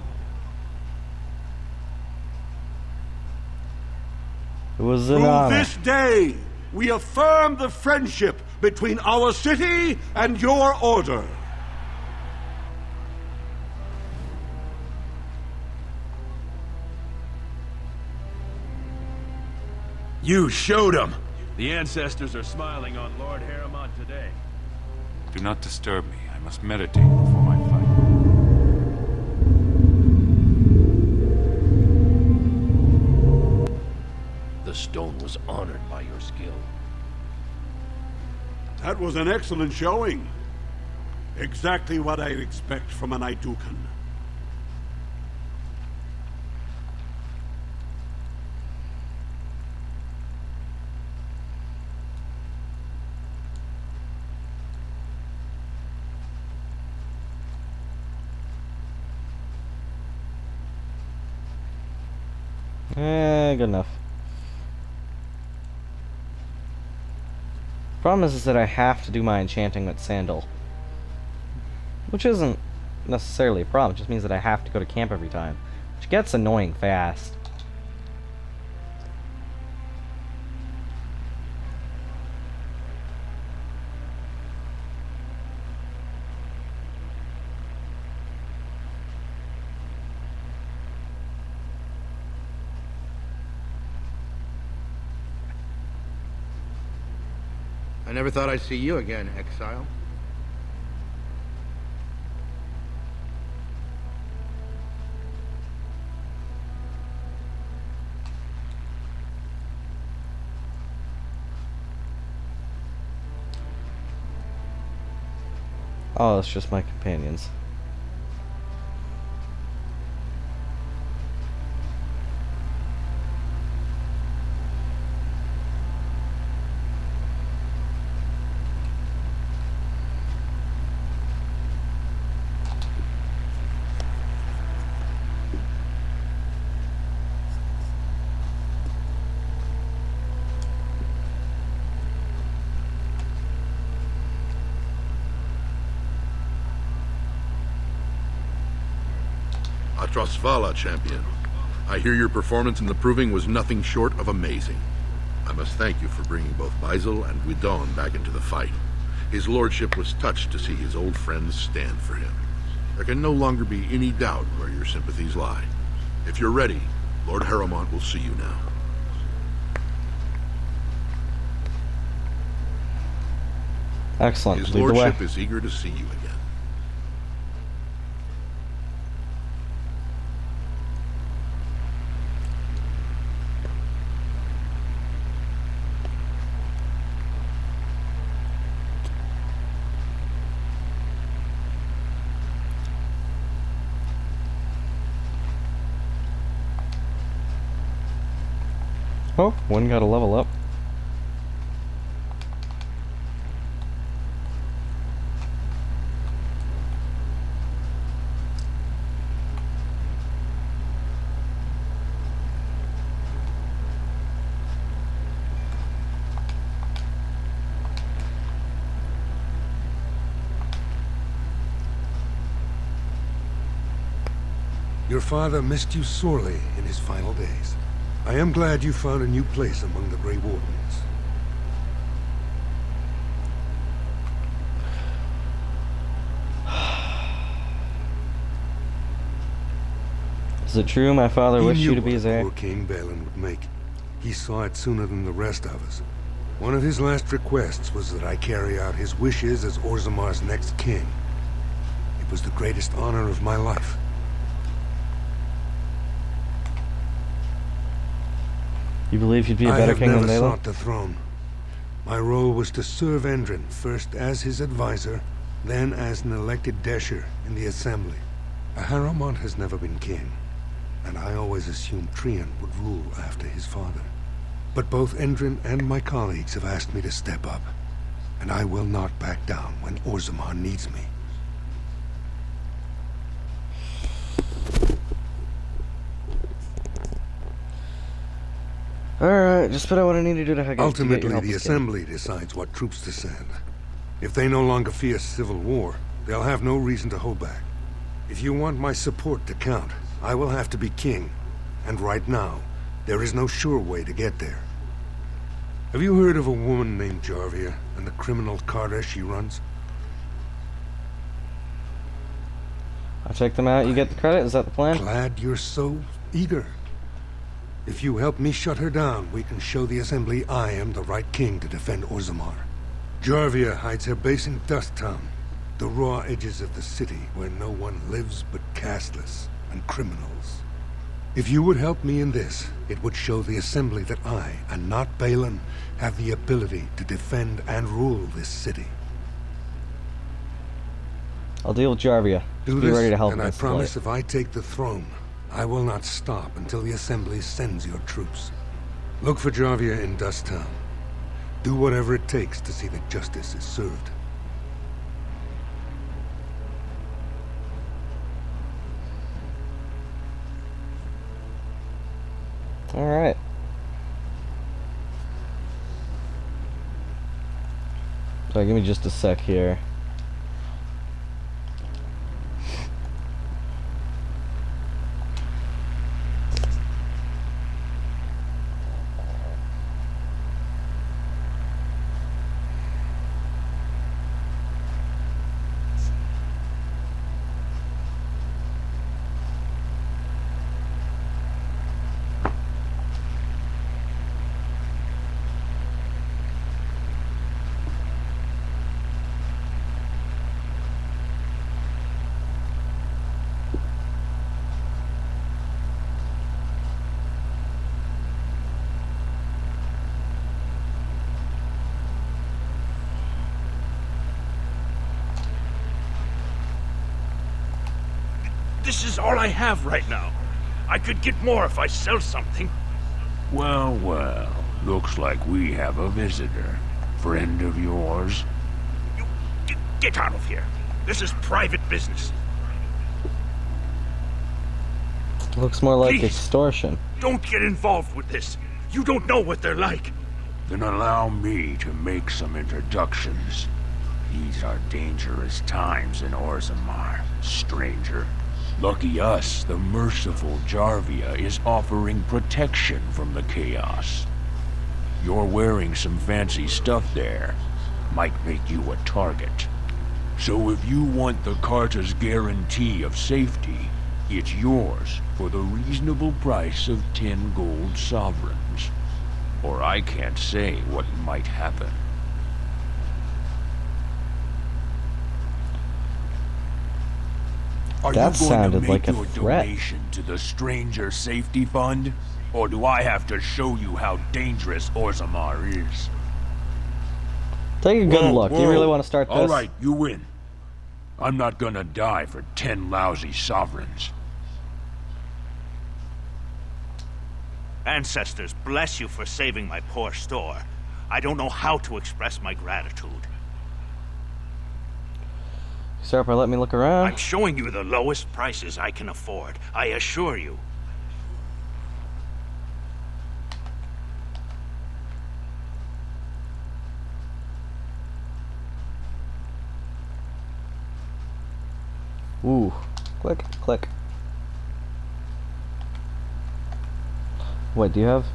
It was an Through honor. this day, we affirm the friendship between our city and your order. You showed him! The ancestors are smiling on Lord Heremont today. Do not disturb me. I must meditate before my fight. The stone was honored by your skill. That was an excellent showing. Exactly what I'd expect from an Idukan. Good enough. Problem is that I have to do my enchanting with Sandal. Which isn't necessarily a problem, it just means that I have to go to camp every time. Which gets annoying fast. I never thought I'd see you again, Exile. Oh, it's just my companions. Atrasvala, champion. I hear your performance in the Proving was nothing short of amazing. I must thank you for bringing both Basil and Guidon back into the fight. His lordship was touched to see his old friends stand for him. There can no longer be any doubt where your sympathies lie. If you're ready, Lord Heremont will see you now. Excellent. His Lead the way. lordship is eager to see you again. Oh, one got a level up. your father missed you sorely in his final days. I am glad you found a new place among the Grey Wardens. Is it true my father wished you to be He his knew heir? what poor King Balin would make. He saw it sooner than the rest of us. One of his last requests was that I carry out his wishes as Orzammar's next king. It was the greatest honor of my life. You believe you'd be a better king than I have never Balin? sought the throne. My role was to serve Endrin, first as his advisor, then as an elected Desher in the Assembly. A Harrowmont has never been king, and I always assumed Trian would rule after his father. But both Endrin and my colleagues have asked me to step up, and I will not back down when Orzammar needs me. Alright, just about what I need to do to get your Ultimately, help the as king. Assembly decides what troops to send. If they no longer fear civil war, they'll have no reason to hold back. If you want my support to count, I will have to be king. And right now, there is no sure way to get there. Have you heard of a woman named Jarvia and the criminal Carter she runs? I check them out, you get the credit? Is that the plan? Glad you're so eager. If you help me shut her down, we can show the Assembly I am the right king to defend Orzammar. Jarvia hides her base in Dust Town, the raw edges of the city where no one lives but casteless and criminals. If you would help me in this, it would show the Assembly that I, and not Balin, have the ability to defend and rule this city. I'll deal with Jarvia. Do Be this, ready to help and me I in this promise fight. if I take the throne, I will not stop until the Assembly sends your troops. Look for Jarvia in Dust Town. Do whatever it takes to see that justice is served. Alright. Sorry, give me just a sec here. This is all I have right now. I could get more if I sell something. Well, well. Looks like we have a visitor. Friend of yours? Get out of here. This is private business. Looks more like Please. extortion. Don't get involved with this. You don't know what they're like. Then allow me to make some introductions. These are dangerous times in Orzammar, stranger. Lucky us, the merciful Jarvia is offering protection from the chaos. You're wearing some fancy stuff there. Might make you a target. So if you want the Carter's guarantee of safety, it's yours for the reasonable price of 10 gold sovereigns. Or I can't say what might happen. Are That you going sounded to make like a your threat. donation to the Stranger Safety Fund? Or do I have to show you how dangerous Orzammar is? Take a good look. Do you really want to start this? All right, you win. I'm not gonna die for 10 lousy sovereigns. Ancestors, bless you for saving my poor store. I don't know how to express my gratitude. Start by letting me look around. I'm showing you the lowest prices I can afford. I assure you. Ooh. Click, click. Wait, do you have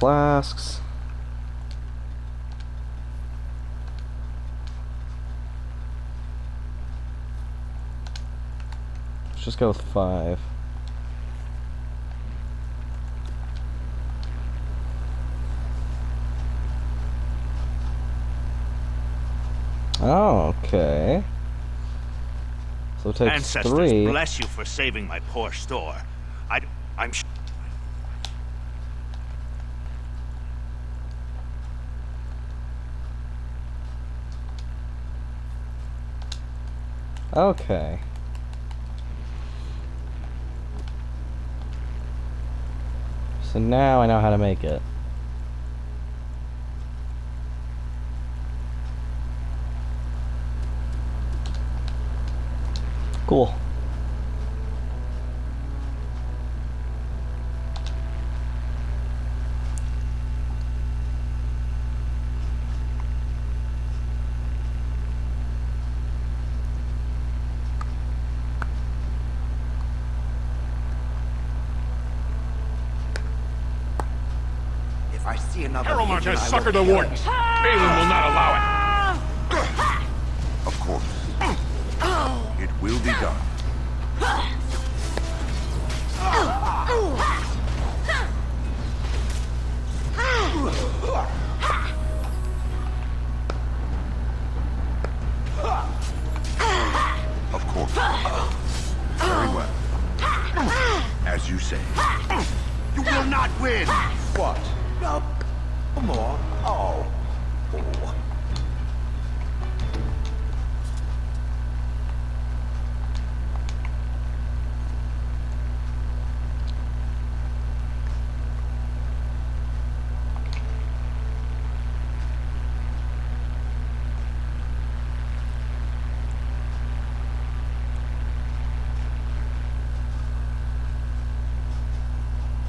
flasks? Let's just go with 5. Oh, okay. So it takes Ancestors 3. bless you for saving my poor store. I'm Okay. So now I know how to make it. Cool. If I see another Harold pigeon, has I will suckered the kill wardens. him. Balin will not allow Of course. It will be done. Of course. Very well. As you say. You will not win! What? No more? Oh. Oh.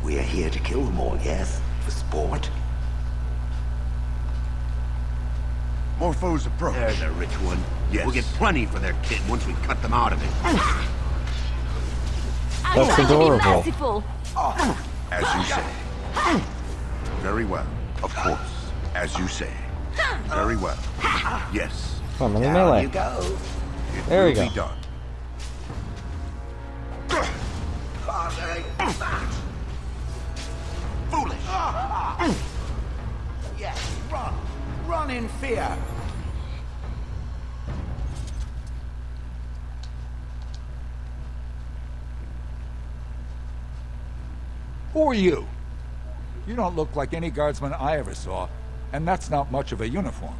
We are here to kill them all, yes? For sport? More foes approach. There's a rich one. Yes. We'll get plenty for their kit once we cut them out of it. That's adorable. Merciful. As you say. Very well. Of course. As you say. Very well. Yes. Come on, let me Down melee. you go. It There we will go. be done. Foolish. Yes, run. Run in fear. Who are you? You don't look like any guardsman I ever saw, and that's not much of a uniform.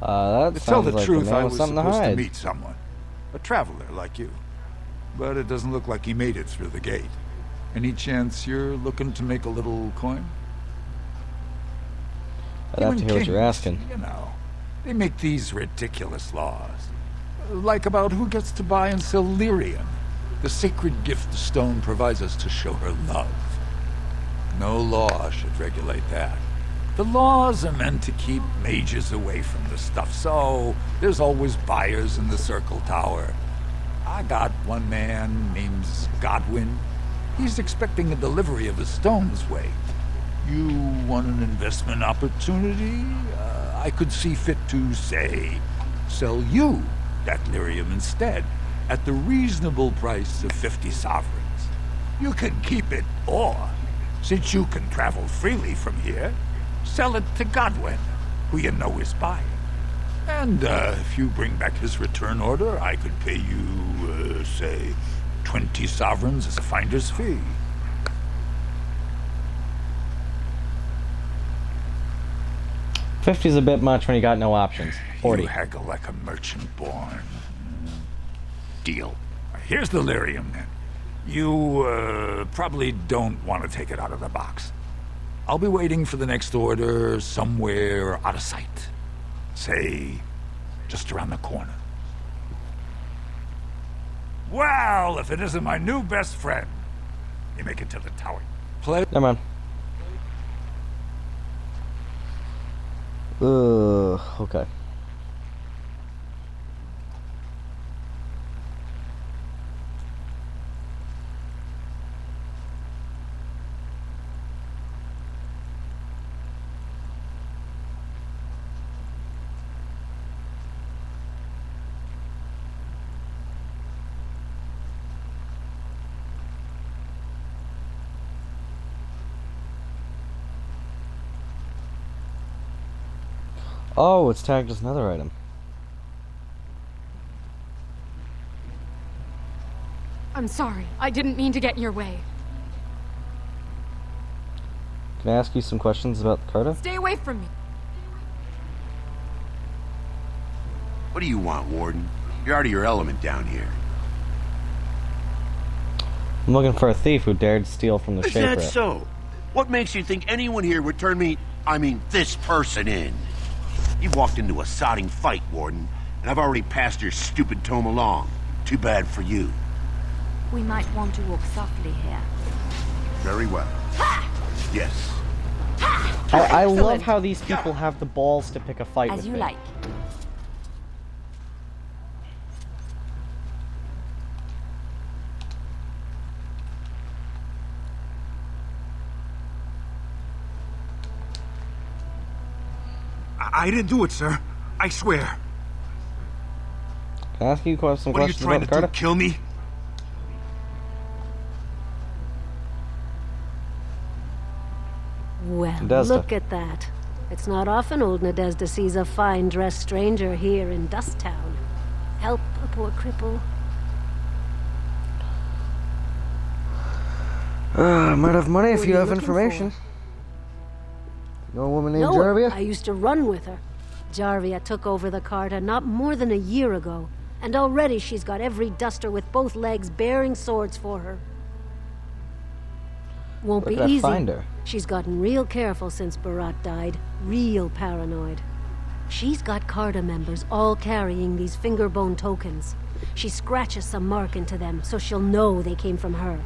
That To tell sounds the like truth, the man I with was something to supposed to hide. meet someone. A traveler like you. But it doesn't look like he made it through the gate. Any chance you're looking to make a little coin? I'd have to hear what you're Kings, asking. You know, they make these ridiculous laws. Like about who gets to buy and sell lyrium, the sacred gift the stone provides us to show her love. No law should regulate that. The laws are meant to keep mages away from the stuff, so there's always buyers in the Circle Tower. I got one man named Godwin. He's expecting a delivery of his stone's weight. You want an investment opportunity? I could see fit to, say, sell you that lyrium instead, at the reasonable price of 50 sovereigns. You can keep it, or, since you can travel freely from here, sell it to Godwin, who you know is buying. And if you bring back his return order, I could pay you, say, 20 sovereigns as a finder's fee. $50's a bit much when you got no options. 40. You haggle like a merchant born. Deal. Here's the lyrium, then. You probably don't want to take it out of the box. I'll be waiting for the next order somewhere out of sight. Say, just around the corner. Well, if it isn't my new best friend. You make it to the tower. Play. Never mind. Okay. Oh, it's tagged as another item. I'm sorry. I didn't mean to get in your way. Can I ask you some questions about the Carta? Stay away from me. What do you want, Warden? You're out of your element down here. I'm looking for a thief who dared steal from the Is Shaper. that so? What makes you think anyone here would turn me, this person in? You've walked into a sodding fight, Warden, and I've already passed your stupid tome along. Too bad for you. We might want to walk softly here. Very well. Yes. I love how these people have the balls to pick a fight with As you me. like. I didn't do it, sir. I swear. Can I ask you some questions What are you trying about to the do? Carta? Kill me? Well, Nadezhda. look at that. It's not often old Nadezhda sees a fine-dressed stranger here in Dust Town. Help a poor cripple. I might have money if What you are you have looking information. You know a woman named No, Jarvia? I used to run with her. Jarvia took over the Carta not more than a year ago, and already she's got every duster with both legs bearing swords for her. Won't Where be could I easy. find her? She's gotten real careful since Barat died. Real paranoid. She's got Carta members all carrying these fingerbone tokens. She scratches some mark into them so she'll know they came from her.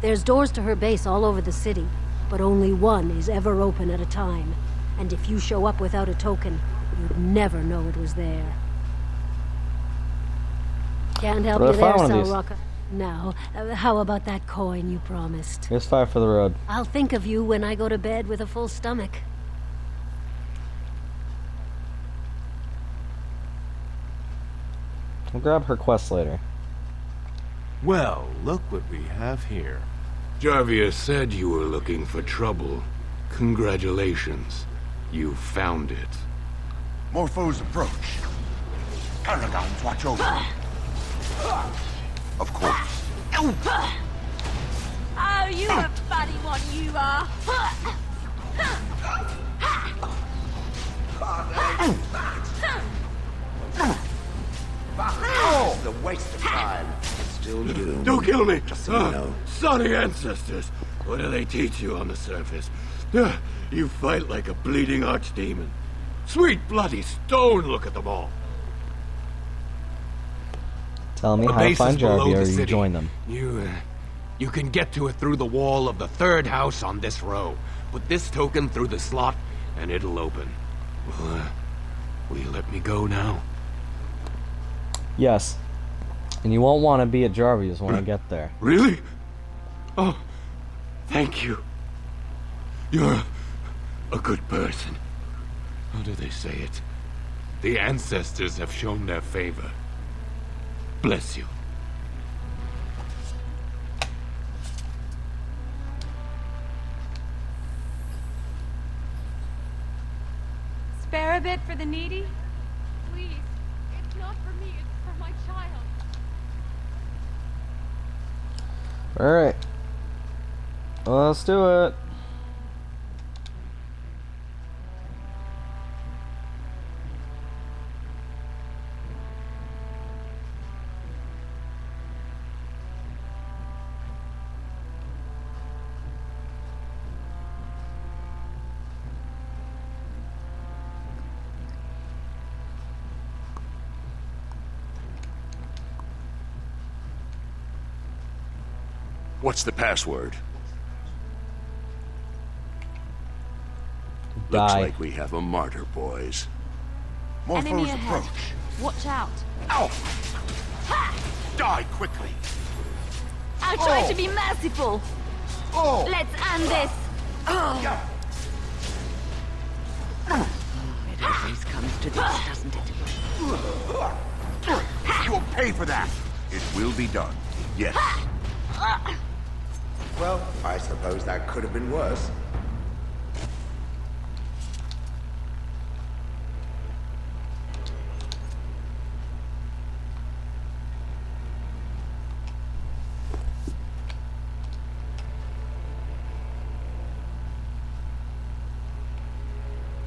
There's doors to her base all over the city, but only one is ever open at a time. And if you show up without a token, you'd never know it was there. Can't help What you if I there, found one of these? Salraka. Now, how about that coin you promised? Here's 5 for the road. I'll think of you when I go to bed with a full stomach. We'll grab her quest later. Well, look what we have here. Jarvia said you were looking for trouble. Congratulations. You found it. More foes approach. Paragons watch over me. Of course. Oh, you a funny one, you are. It's a waste of time. It's still doomed. Don't kill me! Just so you know. Sonny ancestors! What do they teach you on the surface? You fight like a bleeding archdemon. Sweet bloody stone, look at them all. Tell me The how to base find is below Jarvia the or you city. join them. You can get to it through the wall of the third house on this row. Put this token through the slot, and it'll open. Will you let me go now? Yes. And you won't want to be at Jarvia's when I get there. Really? Oh, thank you. You're a good person. How do they say it? The ancestors have shown their favor. Bless you. Spare a bit for the needy? Please. It's not for me, it's for my child. Alright. Let's do it. What's the password? Die. Looks like we have a martyr, boys. More Enemy foes ahead. approach. Watch out. Ow! Ha! Die quickly. I'll try to be merciful. Oh! Let's end this. Yeah. It always comes to this, doesn't it? You'll pay for that. It will be done. Yes. Well, I suppose that could have been worse.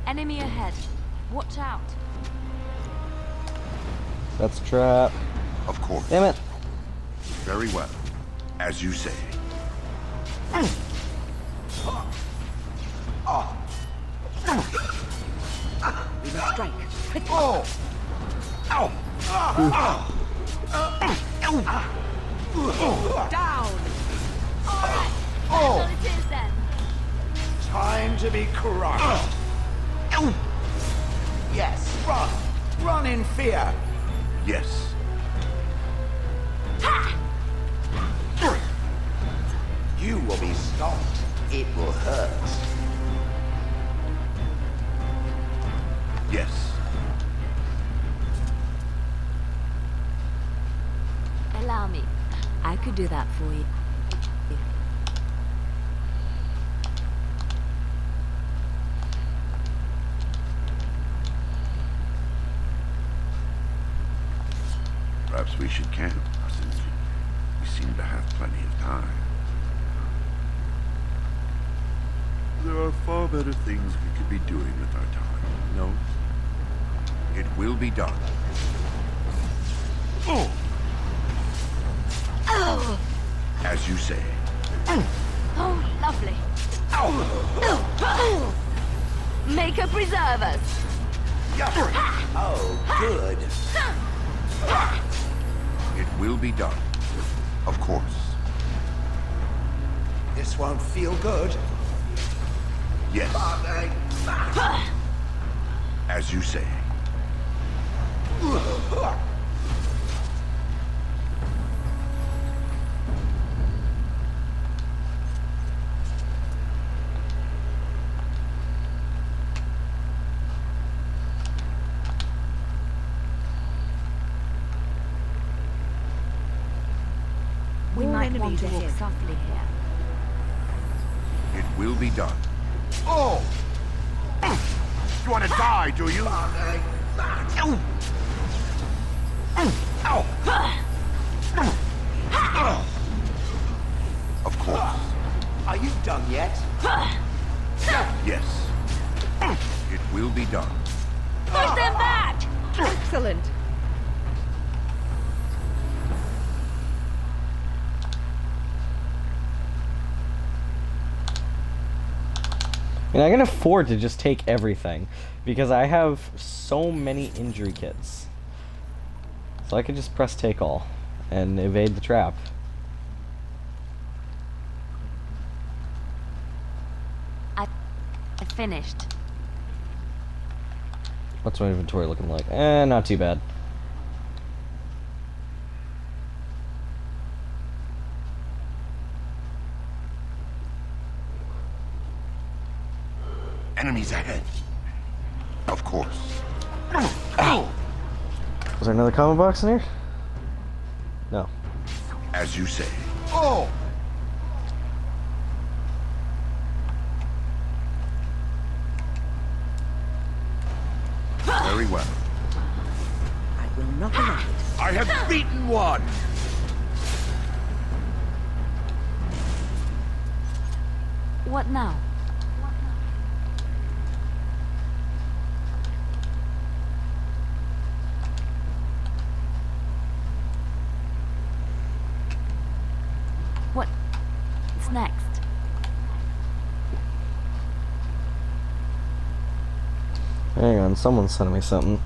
Enemy ahead. Watch out. That's a trap. Of course. Damn it. Very well. As you say. We must strike. Quickly. Oh! Ow! Down! Oh! Well, it is then. Time to be crushed. Yes, run. Run in fear. Yes. You will be stopped. It will hurt. Yes. Allow me. I could do that for you. Perhaps we should camp, since we seem to have plenty of time. There are far better things we could be doing with our time. No? It will be done. Oh! Oh! As you say. Oh, lovely. Make her preserve us. Oh, good. It will be done. Of course. This won't feel good. Yes. As you say. We might want to enemies walk ahead. softly here. It will be done. Oh! You want to die, do you? Of course. Are you done yet? Yes. It will be done. Push them back! Excellent. And I can afford to just take everything because I have so many injury kits. So I could just press take all and evade the trap. I finished. What's my inventory looking like? Not too bad. Enemies ahead. Of course. Ow! Was there another combo box in here? No. As you say. Oh! Very well. I will not allow it. I have beaten one! What now? What's next? Hang on, someone's sending me something.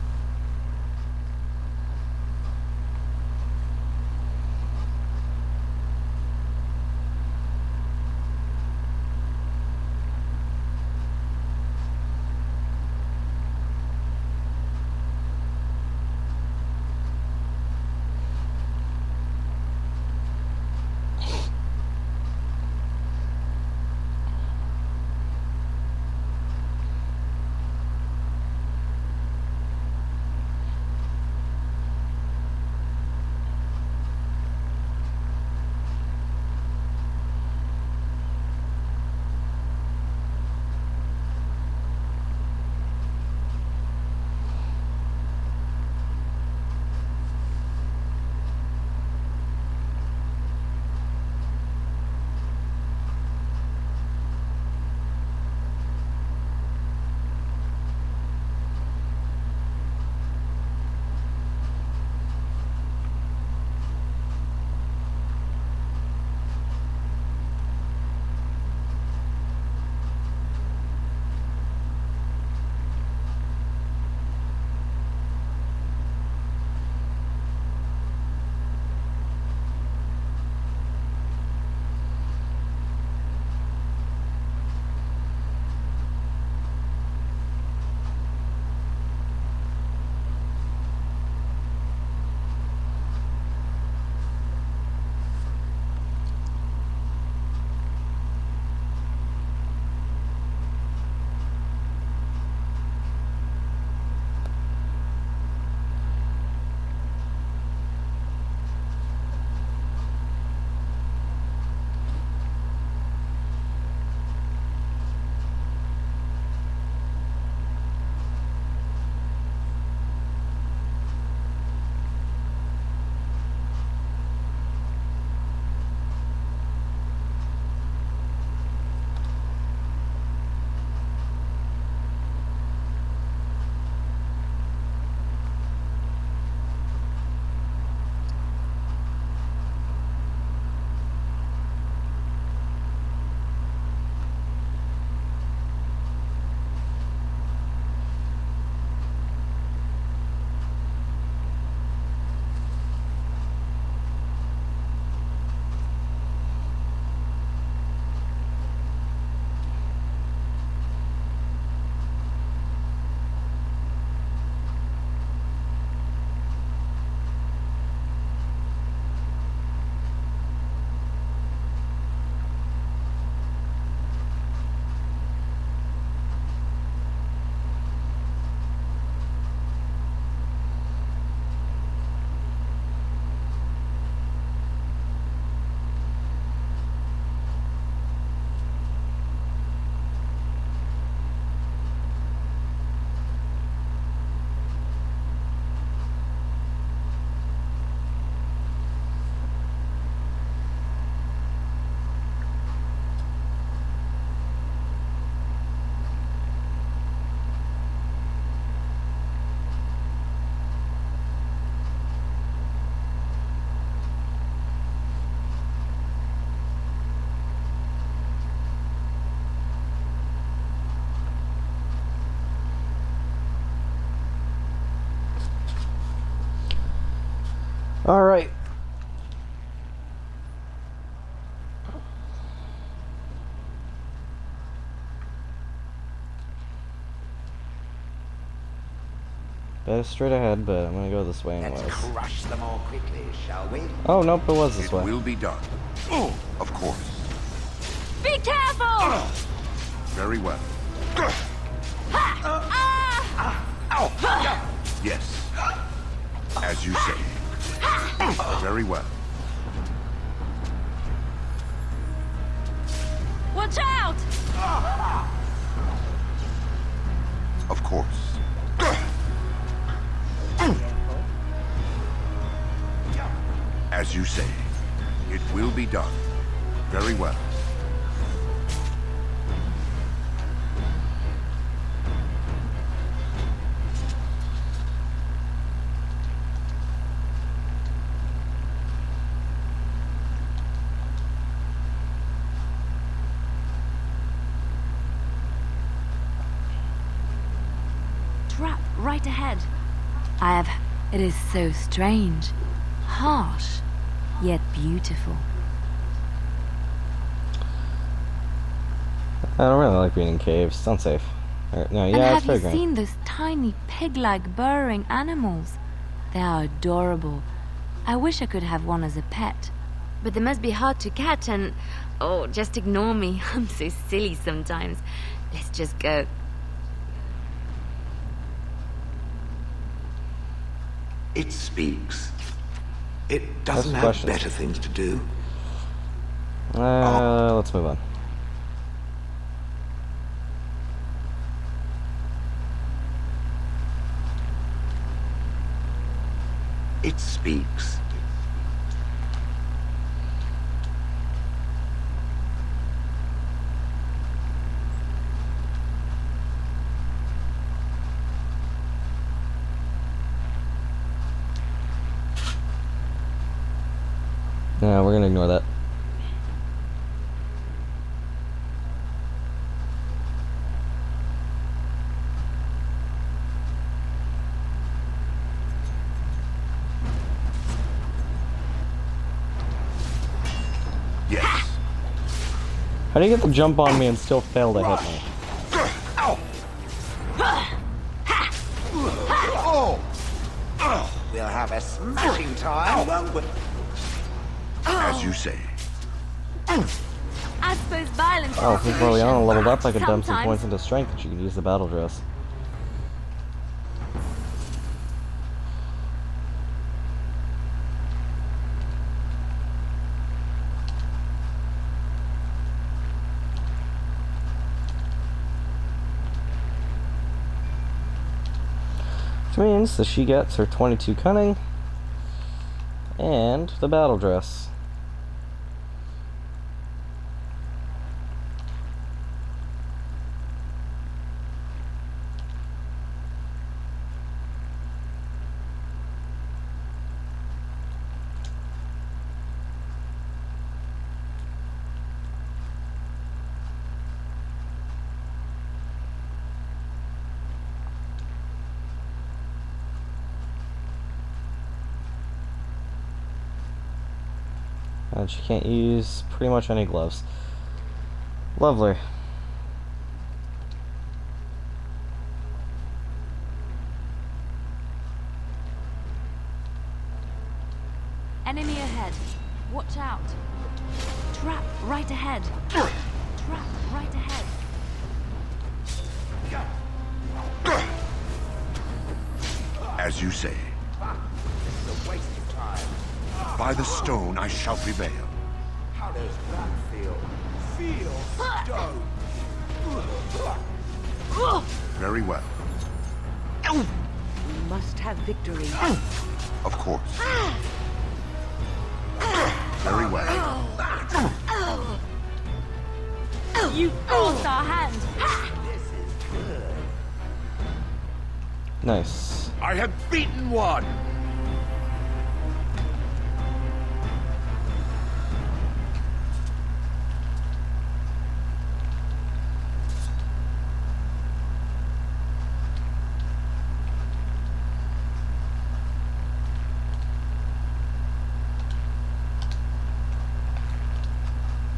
Alright. Better straight ahead, but I'm gonna go this way anyways. Let's crush them all quickly, shall we? Oh, nope, it was this way. It will be done. Oh, of course. Be careful! Very well. Yes. As you say. Very well. Watch out! Of course. As you say. It will be done. Very well. Trap right ahead. It is so strange. Harsh, yet beautiful. I don't really like being in caves. It's unsafe. No, yeah, And it's have fair you game. seen those tiny pig-like burrowing animals? They are adorable. I wish I could have one as a pet. But they must be hard to catch and... Oh, just ignore me. I'm so silly sometimes. Let's just go. It speaks. It doesn't have questions. better things to do. Let's move on. It speaks. No, we're gonna ignore that. Yes. How do you get the jump on me and still fail to hit me? We'll have a smashing time, won't we? As you say. I suppose violence Oh, is a since Liliana solution. leveled up, I could dump some Sometimes. points into strength and she could use the battle dress. Which means that she gets her 22 cunning and the battle dress. And she can't use pretty much any gloves. Lovely. Enemy ahead. Watch out. Trap right ahead. Trap right ahead. As you say. It's a waste of time. By the stone I shall prevail. How does that feel? Feel stone. Very well. We must have victory. Of course. Very well. You forced our hand. Nice. I have beaten one.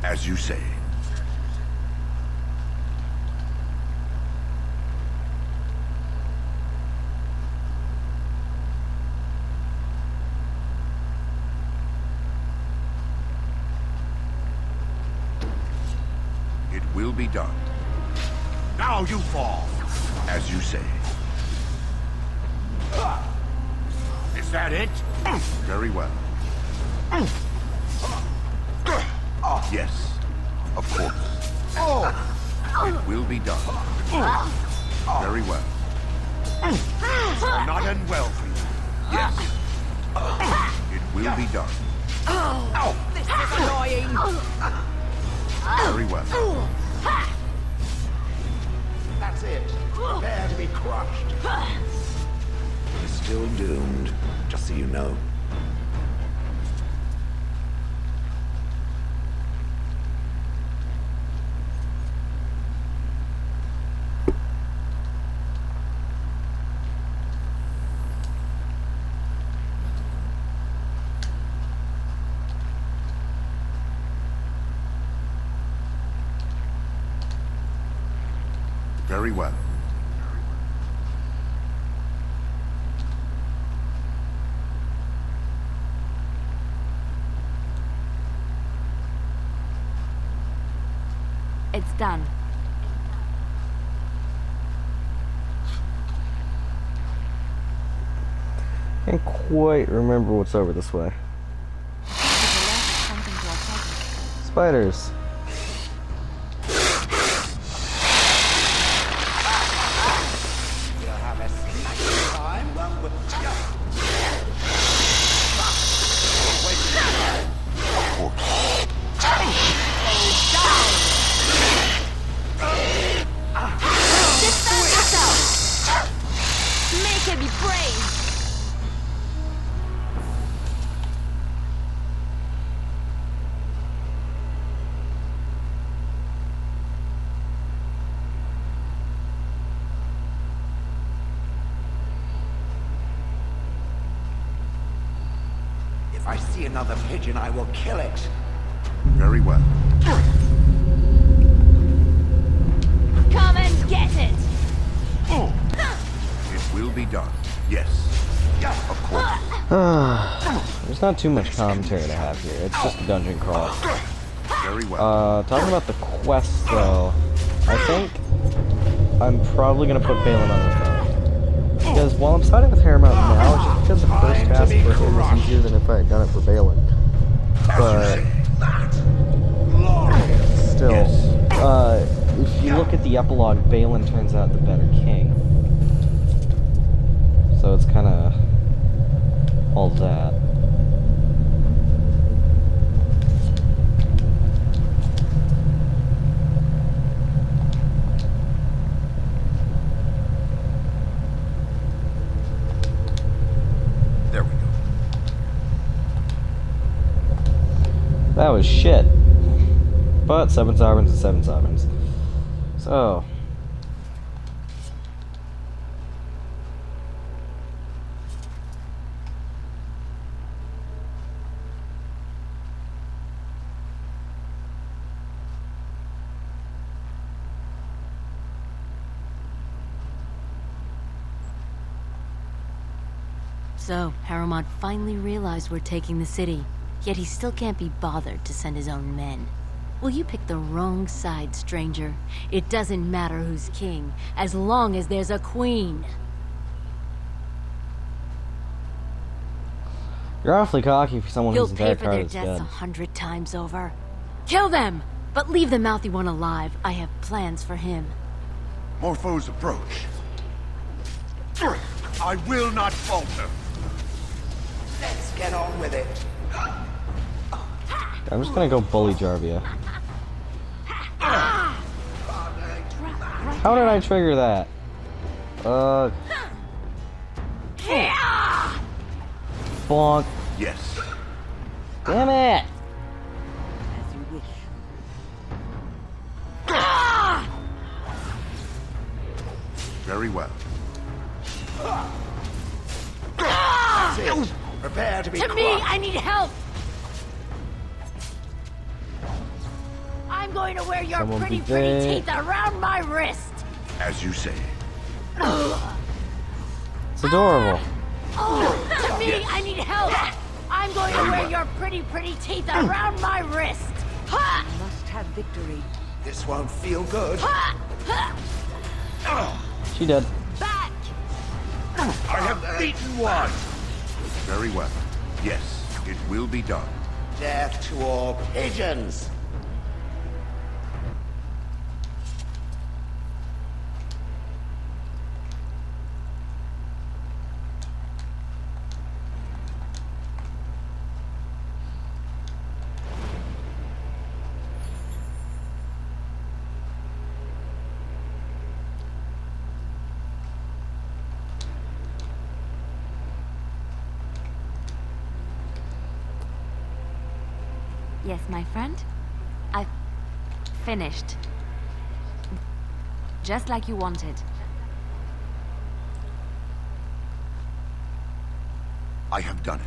As you say. It will be done. Now you fall. As you say. Is that it? Very well. Yes, of course. It will be done. Very well. This will not end well for you. Yes. It will be done. This is annoying. Very well. That's it. Prepare to be crushed. You're still doomed, just so you know. Very well. It's done. Can't quite remember what's over this way. Spiders. If I see another pigeon, I will kill it. Very well. Come and get it. It will be done. Yes. Of course. There's not too much commentary to have here. It's just a dungeon crawl. Very well. Talking about the quest, though, I think I'm probably gonna put Balin on the phone. Because while I'm siding with Paramount now, it's just because the first task for him was easier than if I had done it for Balin. But still, if you look at the epilogue, Balin turns out the better king. So it's kind of all that. There we go. That was shit. But 7 sovereigns and 7 sovereigns. So. So, Harrowmont finally realized we're taking the city, yet he still can't be bothered to send his own men. Well, you picked the wrong side, stranger. It doesn't matter who's king, as long as there's a queen. You're awfully cocky for someone You'll whose pay entire for card their is deaths dead. 100 times over. Kill them! But leave the mouthy one alive. I have plans for him. More foes approach. I will not falter. Let's get on with it. I'm just gonna go bully Jarvia. How did I trigger that? Bonk. Yes. Damn it! As you wish. Very well. That's it. Prepare to be To me, I need help! I'm going to wear your Someone pretty be great. teeth around my wrist. As you say. It's adorable. Oh, to me, I need help. I'm going to wear your pretty teeth around my wrist. Ha! Must have victory. This won't feel good. Ha! She did. Back! I have beaten one! Very well. Yes, it will be done. Death to all pigeons! Yes, my friend? I've finished. Just like you wanted. I have done it.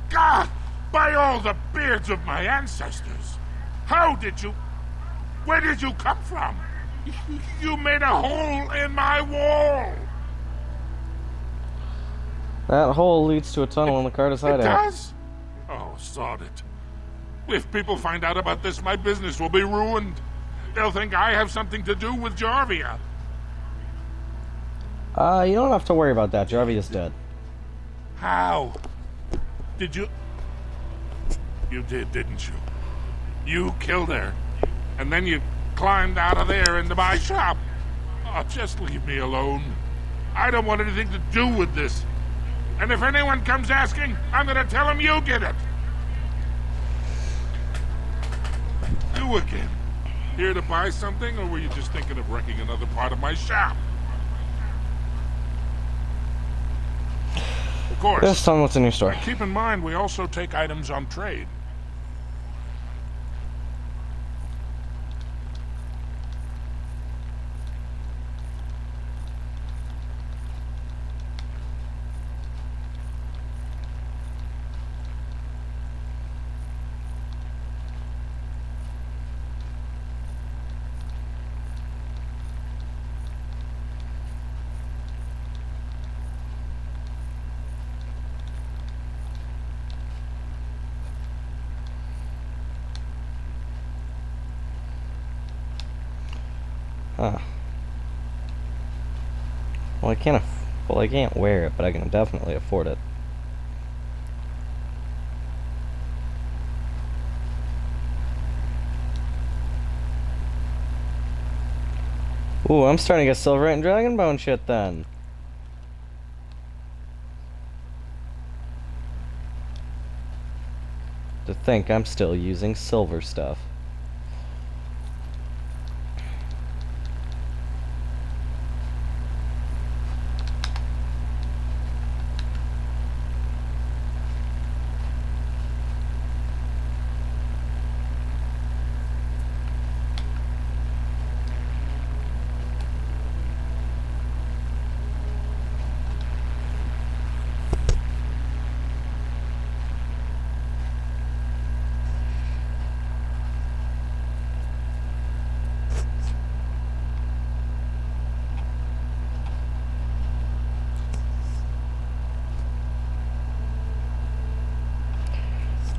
God! By all the beards of my ancestors! How did you... Where did you come from? You made a hole in my wall! That hole leads to a tunnel in the Carter's It hideout. does? Oh, sod it. If people find out about this, my business will be ruined. They'll think I have something to do with Jarvia. You don't have to worry about that. Jarvia's dead. How? Did you... You did, didn't you? You killed her. And then you climbed out of there into my shop. Oh, just leave me alone. I don't want anything to do with this. And if anyone comes asking, I'm gonna tell them you did it. You again. Here to buy something, or were you just thinking of wrecking another part of my shop? Of course. This time, what's in your store? Keep in mind, we also take items on trade. Huh. Well, I can't. Well, I can't wear it, but I can definitely afford it. Ooh, I'm starting to get Silverite and Dragonbone shit then. To think I'm still using silver stuff.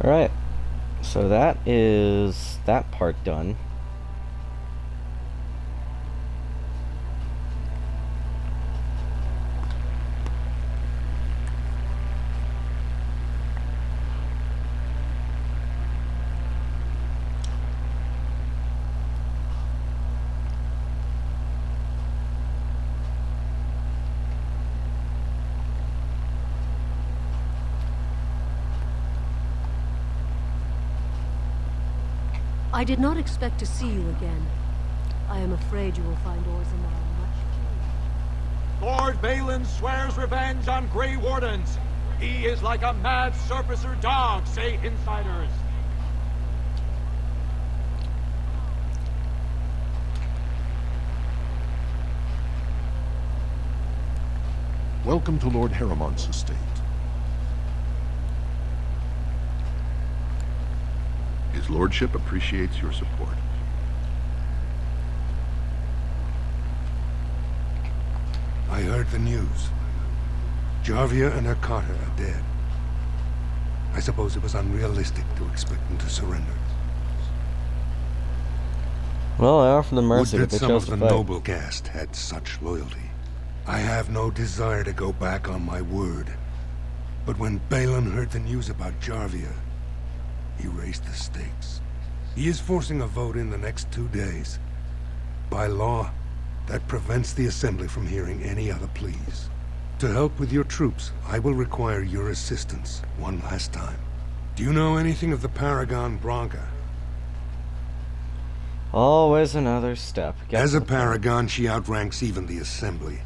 Alright, so that is that part done. I did not expect to see you again. I am afraid you will find Orzammar much. Lord Balin swears revenge on Grey Wardens. He is like a mad surfacer dog, say insiders. Welcome to Lord Haramont's estate. His lordship appreciates your support. I heard the news. Jarvia and her carter are dead. I suppose it was unrealistic to expect them to surrender. Well, I offered them mercy, Would but that they some chose of to the fight. noble caste had such loyalty. I have no desire to go back on my word. But when Balin heard the news about Jarvia, he raised the stakes. He is forcing a vote in the next 2 days. By law, that prevents the Assembly from hearing any other pleas. To help with your troops, I will require your assistance one last time. Do you know anything of the Paragon Branca? Always another step. Get As to a the point. Paragon, she outranks even the Assembly.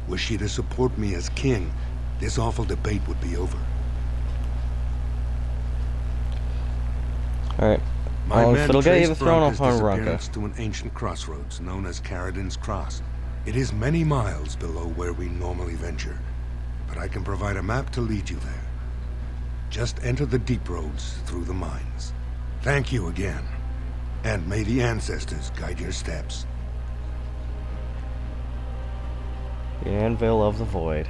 Were she to support me as king, this awful debate would be over. Alright. My Well, if men it'll get you traced the throne Branca's upon disappearance Ranka. to an ancient crossroads known as Caradin's Cross. It is many miles below where we normally venture, but I can provide a map to lead you there. Just enter the deep roads through the mines. Thank you again, and may the ancestors guide your steps. The Anvil of the Void.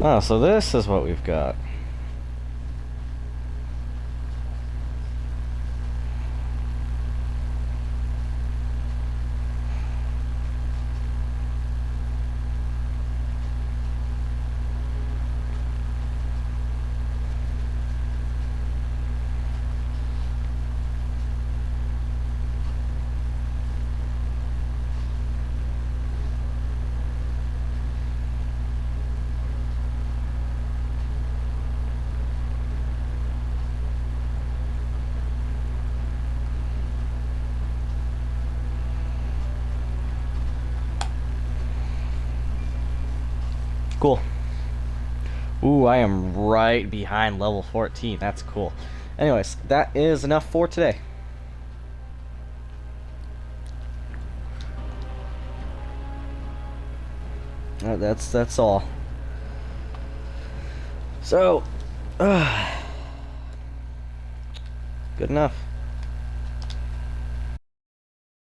Ah, so this is what we've got. Cool. Ooh, I am right behind level 14. That's cool. Anyways, that is enough for today. That's all. So, good enough.